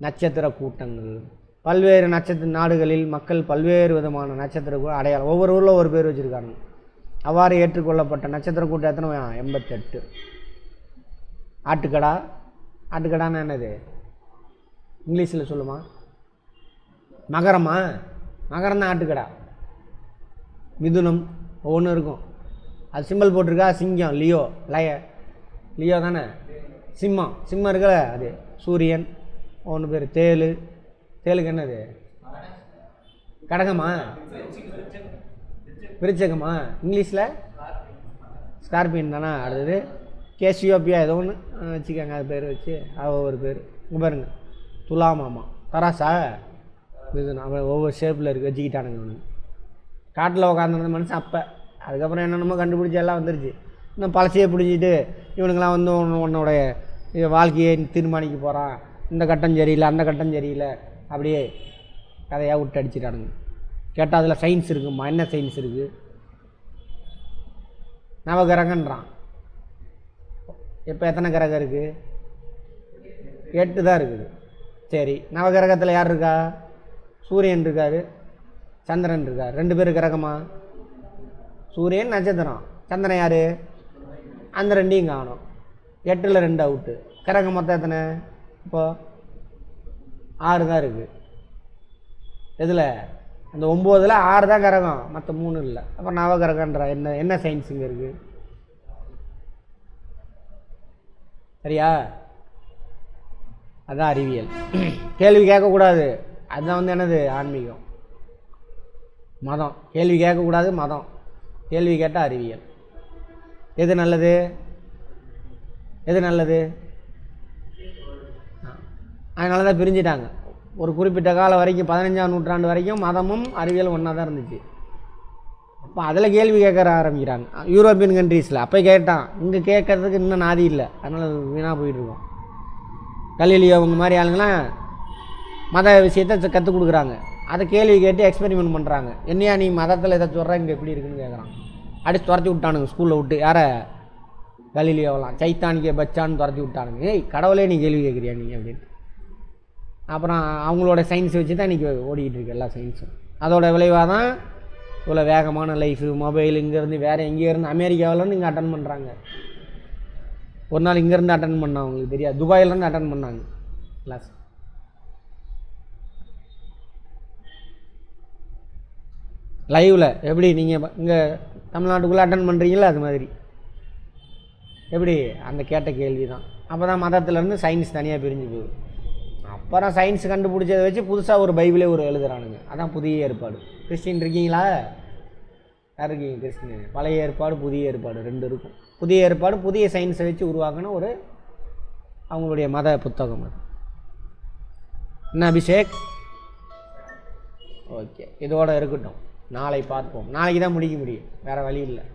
நட்சத்திர கூட்டங்கள். பல்வேறு நட்சத்திர நாடுகளில் மக்கள் பல்வேறு விதமான நட்சத்திர அடையாளம், ஒவ்வொரு ஊரில் ஒரு பேர் வச்சுருக்காங்க. அவ்வாறு ஏற்றுக்கொள்ளப்பட்ட நட்சத்திர கூட்டம் எத்தனை? 88. ஆட்டுக்கடான்னா என்னது? இங்கிலீஷில் சொல்லுமா? மகரமா? மகரம் தான் ஆட்டுக்கடா. மிதுனம் ஒவ்வொன்றும் இருக்கும். அது சிம்பிள் போட்டிருக்கா. சிங்கம், லியோ தானே. சிம்மம் இருக்கல, அது சூரியன். ஒன்று பேர் தேலுக்கு என்னது? கடகமா? விருச்சகமா? இங்கிலீஷில் ஸ்கார்பியன் தானே. அடுத்தது கேசியோப்பியா, ஏதோ ஒன்று வச்சுக்கோங்க, அது பேர் வச்சு ஒவ்வொரு பேர். இங்கே பாருங்க, துலாமாமா, தராசா, மிதுனம். அவன் ஒவ்வொரு ஷேப்பில் இருக்குது, வச்சுக்கிட்டானுங்க. ஒன்று காட்டில் உட்காந்துருந்த மனுஷன் அப்போ. அதுக்கப்புறம் என்னென்னமோ கண்டுபிடிச்சி எல்லாம் வந்துருச்சு. இன்னும் பழசையே பிடிச்சிட்டு இவனுங்களாம் வந்து உன்னுடைய வாழ்க்கையை தீர்மானிக்க போகிறான். இந்த கட்டம் சரியில்லை, அந்த கட்டம் சரியில்லை, அப்படியே கதையாக விட்டு அடிச்சிட்டானுங்க. கேட்டால் அதில் சயின்ஸ் இருக்குமா? என்ன சயின்ஸ் இருக்குது? நவகிரகன்றான். இப்போ எத்தனை கிரகம் இருக்குது? 8 தான் இருக்குது. சரி, நவகிரகத்தில் யார் இருக்கா? சூரியன் இருக்கார், சந்திரன் இருக்கார். 2 பேர் கிரகமா? சூரியன் நட்சத்திரம், சந்திரன் யார்? அந்த 2ஐயும் காணும். 8ல் 2 அவுட்டு. கிரகம் மொத்தம் எத்தனை? இப்போது 6 தான் இருக்குது. இதில் அந்த 9ல் 6 தான் கிரகம், மற்ற 3 இல்லை. அப்போ நவகிரகன்ற என்ன சயின்ஸுங்க இருக்குது? சரியா? அதுதான் அறிவியல். கேள்வி கேட்கக்கூடாது, அதுதான் வந்து என்னது ஆன்மீகம். மதம் கேள்வி கேட்கக்கூடாது, மதம் கேள்வி கேட்டால் அறிவியல். எது நல்லது? எது நல்லது? அதனால தான் பிரிஞ்சிட்டாங்க. ஒரு குறிப்பிட்ட காலம் வரைக்கும் 15ஆம் நூற்றாண்டு வரைக்கும் மதமும் அறிவியலும் ஒன்றா தான் இருந்துச்சு. அப்போ அதில் கேள்வி கேட்க ஆரம்பிக்கிறாங்க யூரோப்பியன் கண்ட்ரீஸில். அப்போ கேட்டான், இங்கே கேட்கறதுக்கு இன்னும் நாதி இல்லை, அதனால் வீணாக போயிட்டுருக்கோம். கலீலியோ அவங்க மாதிரி ஆளுங்களாம் மத விஷயத்தை கற்றுக் கொடுக்குறாங்க, அதை கேள்வி கேட்டு எக்ஸ்பெரிமெண்ட் பண்ணுறாங்க. என்னையா நீ மதத்தில் எதை சொல்கிற, இங்கே எப்படி இருக்குன்னு கேட்குறான். அடிச்சு துரத்தி விட்டானுங்க ஸ்கூலில் விட்டு. யாரை? கலீலியோவெல்லாம் சைத்தானிக்க பச்சான்னு துரத்தி விட்டானுங்க. ஏய் கடவுளே நீ கேள்வி கேட்குறியா நீ அப்படின்னு. அப்புறம் அவங்களோட சயின்ஸை வச்சு தான் இன்றைக்கி ஓடிக்கிட்டு இருக்கு எல்லா சயின்ஸும். அதோட விளைவாக தான் இவ்வளோ வேகமான லைஃபு, மொபைல். இங்கேருந்து வேறு எங்கேருந்து அமெரிக்காவிலேருந்து இங்கே அட்டன் பண்ணுறாங்க. ஒரு நாள் இங்கேருந்து அட்டன் பண்ணால் அவங்களுக்கு தெரியாது, துபாயிலேருந்து அட்டன் பண்ணாங்க கிளாஸ். லைவில் எப்படி நீங்கள் இங்கே தமிழ்நாட்டுக்குள்ளே அட்டன் பண்ணுறீங்களா, அது மாதிரி எப்படி அந்த கேட்ட கேள்வி தான். அப்போ தான் மதத்துலேருந்து சயின்ஸ் தனியாக பிரிஞ்சு போகுது. அப்புறம் சயின்ஸ் கண்டுபிடிச்சதை வச்சு புதுசாக ஒரு பைபிளே ஒரு எழுதுறானுங்க. அதான் புதிய ஏற்பாடு. கிறிஸ்டின் இருக்கீங்களா? யார் இருக்கீங்க கிறிஸ்டின்? பழைய ஏற்பாடு புதிய ஏற்பாடு ரெண்டு இருக்கும். புதிய ஏற்பாடு புதிய சயின்ஸை வச்சு உருவாக்கின ஒரு அவங்களுடைய மத புத்தகம் அது. என்ன அபிஷேக்? ஓகே, இதோட இருக்கட்டும். நாளை பார்ப்போம். நாளைக்கு தான் முடிக்க முடியும், வேறு வழி இல்லை.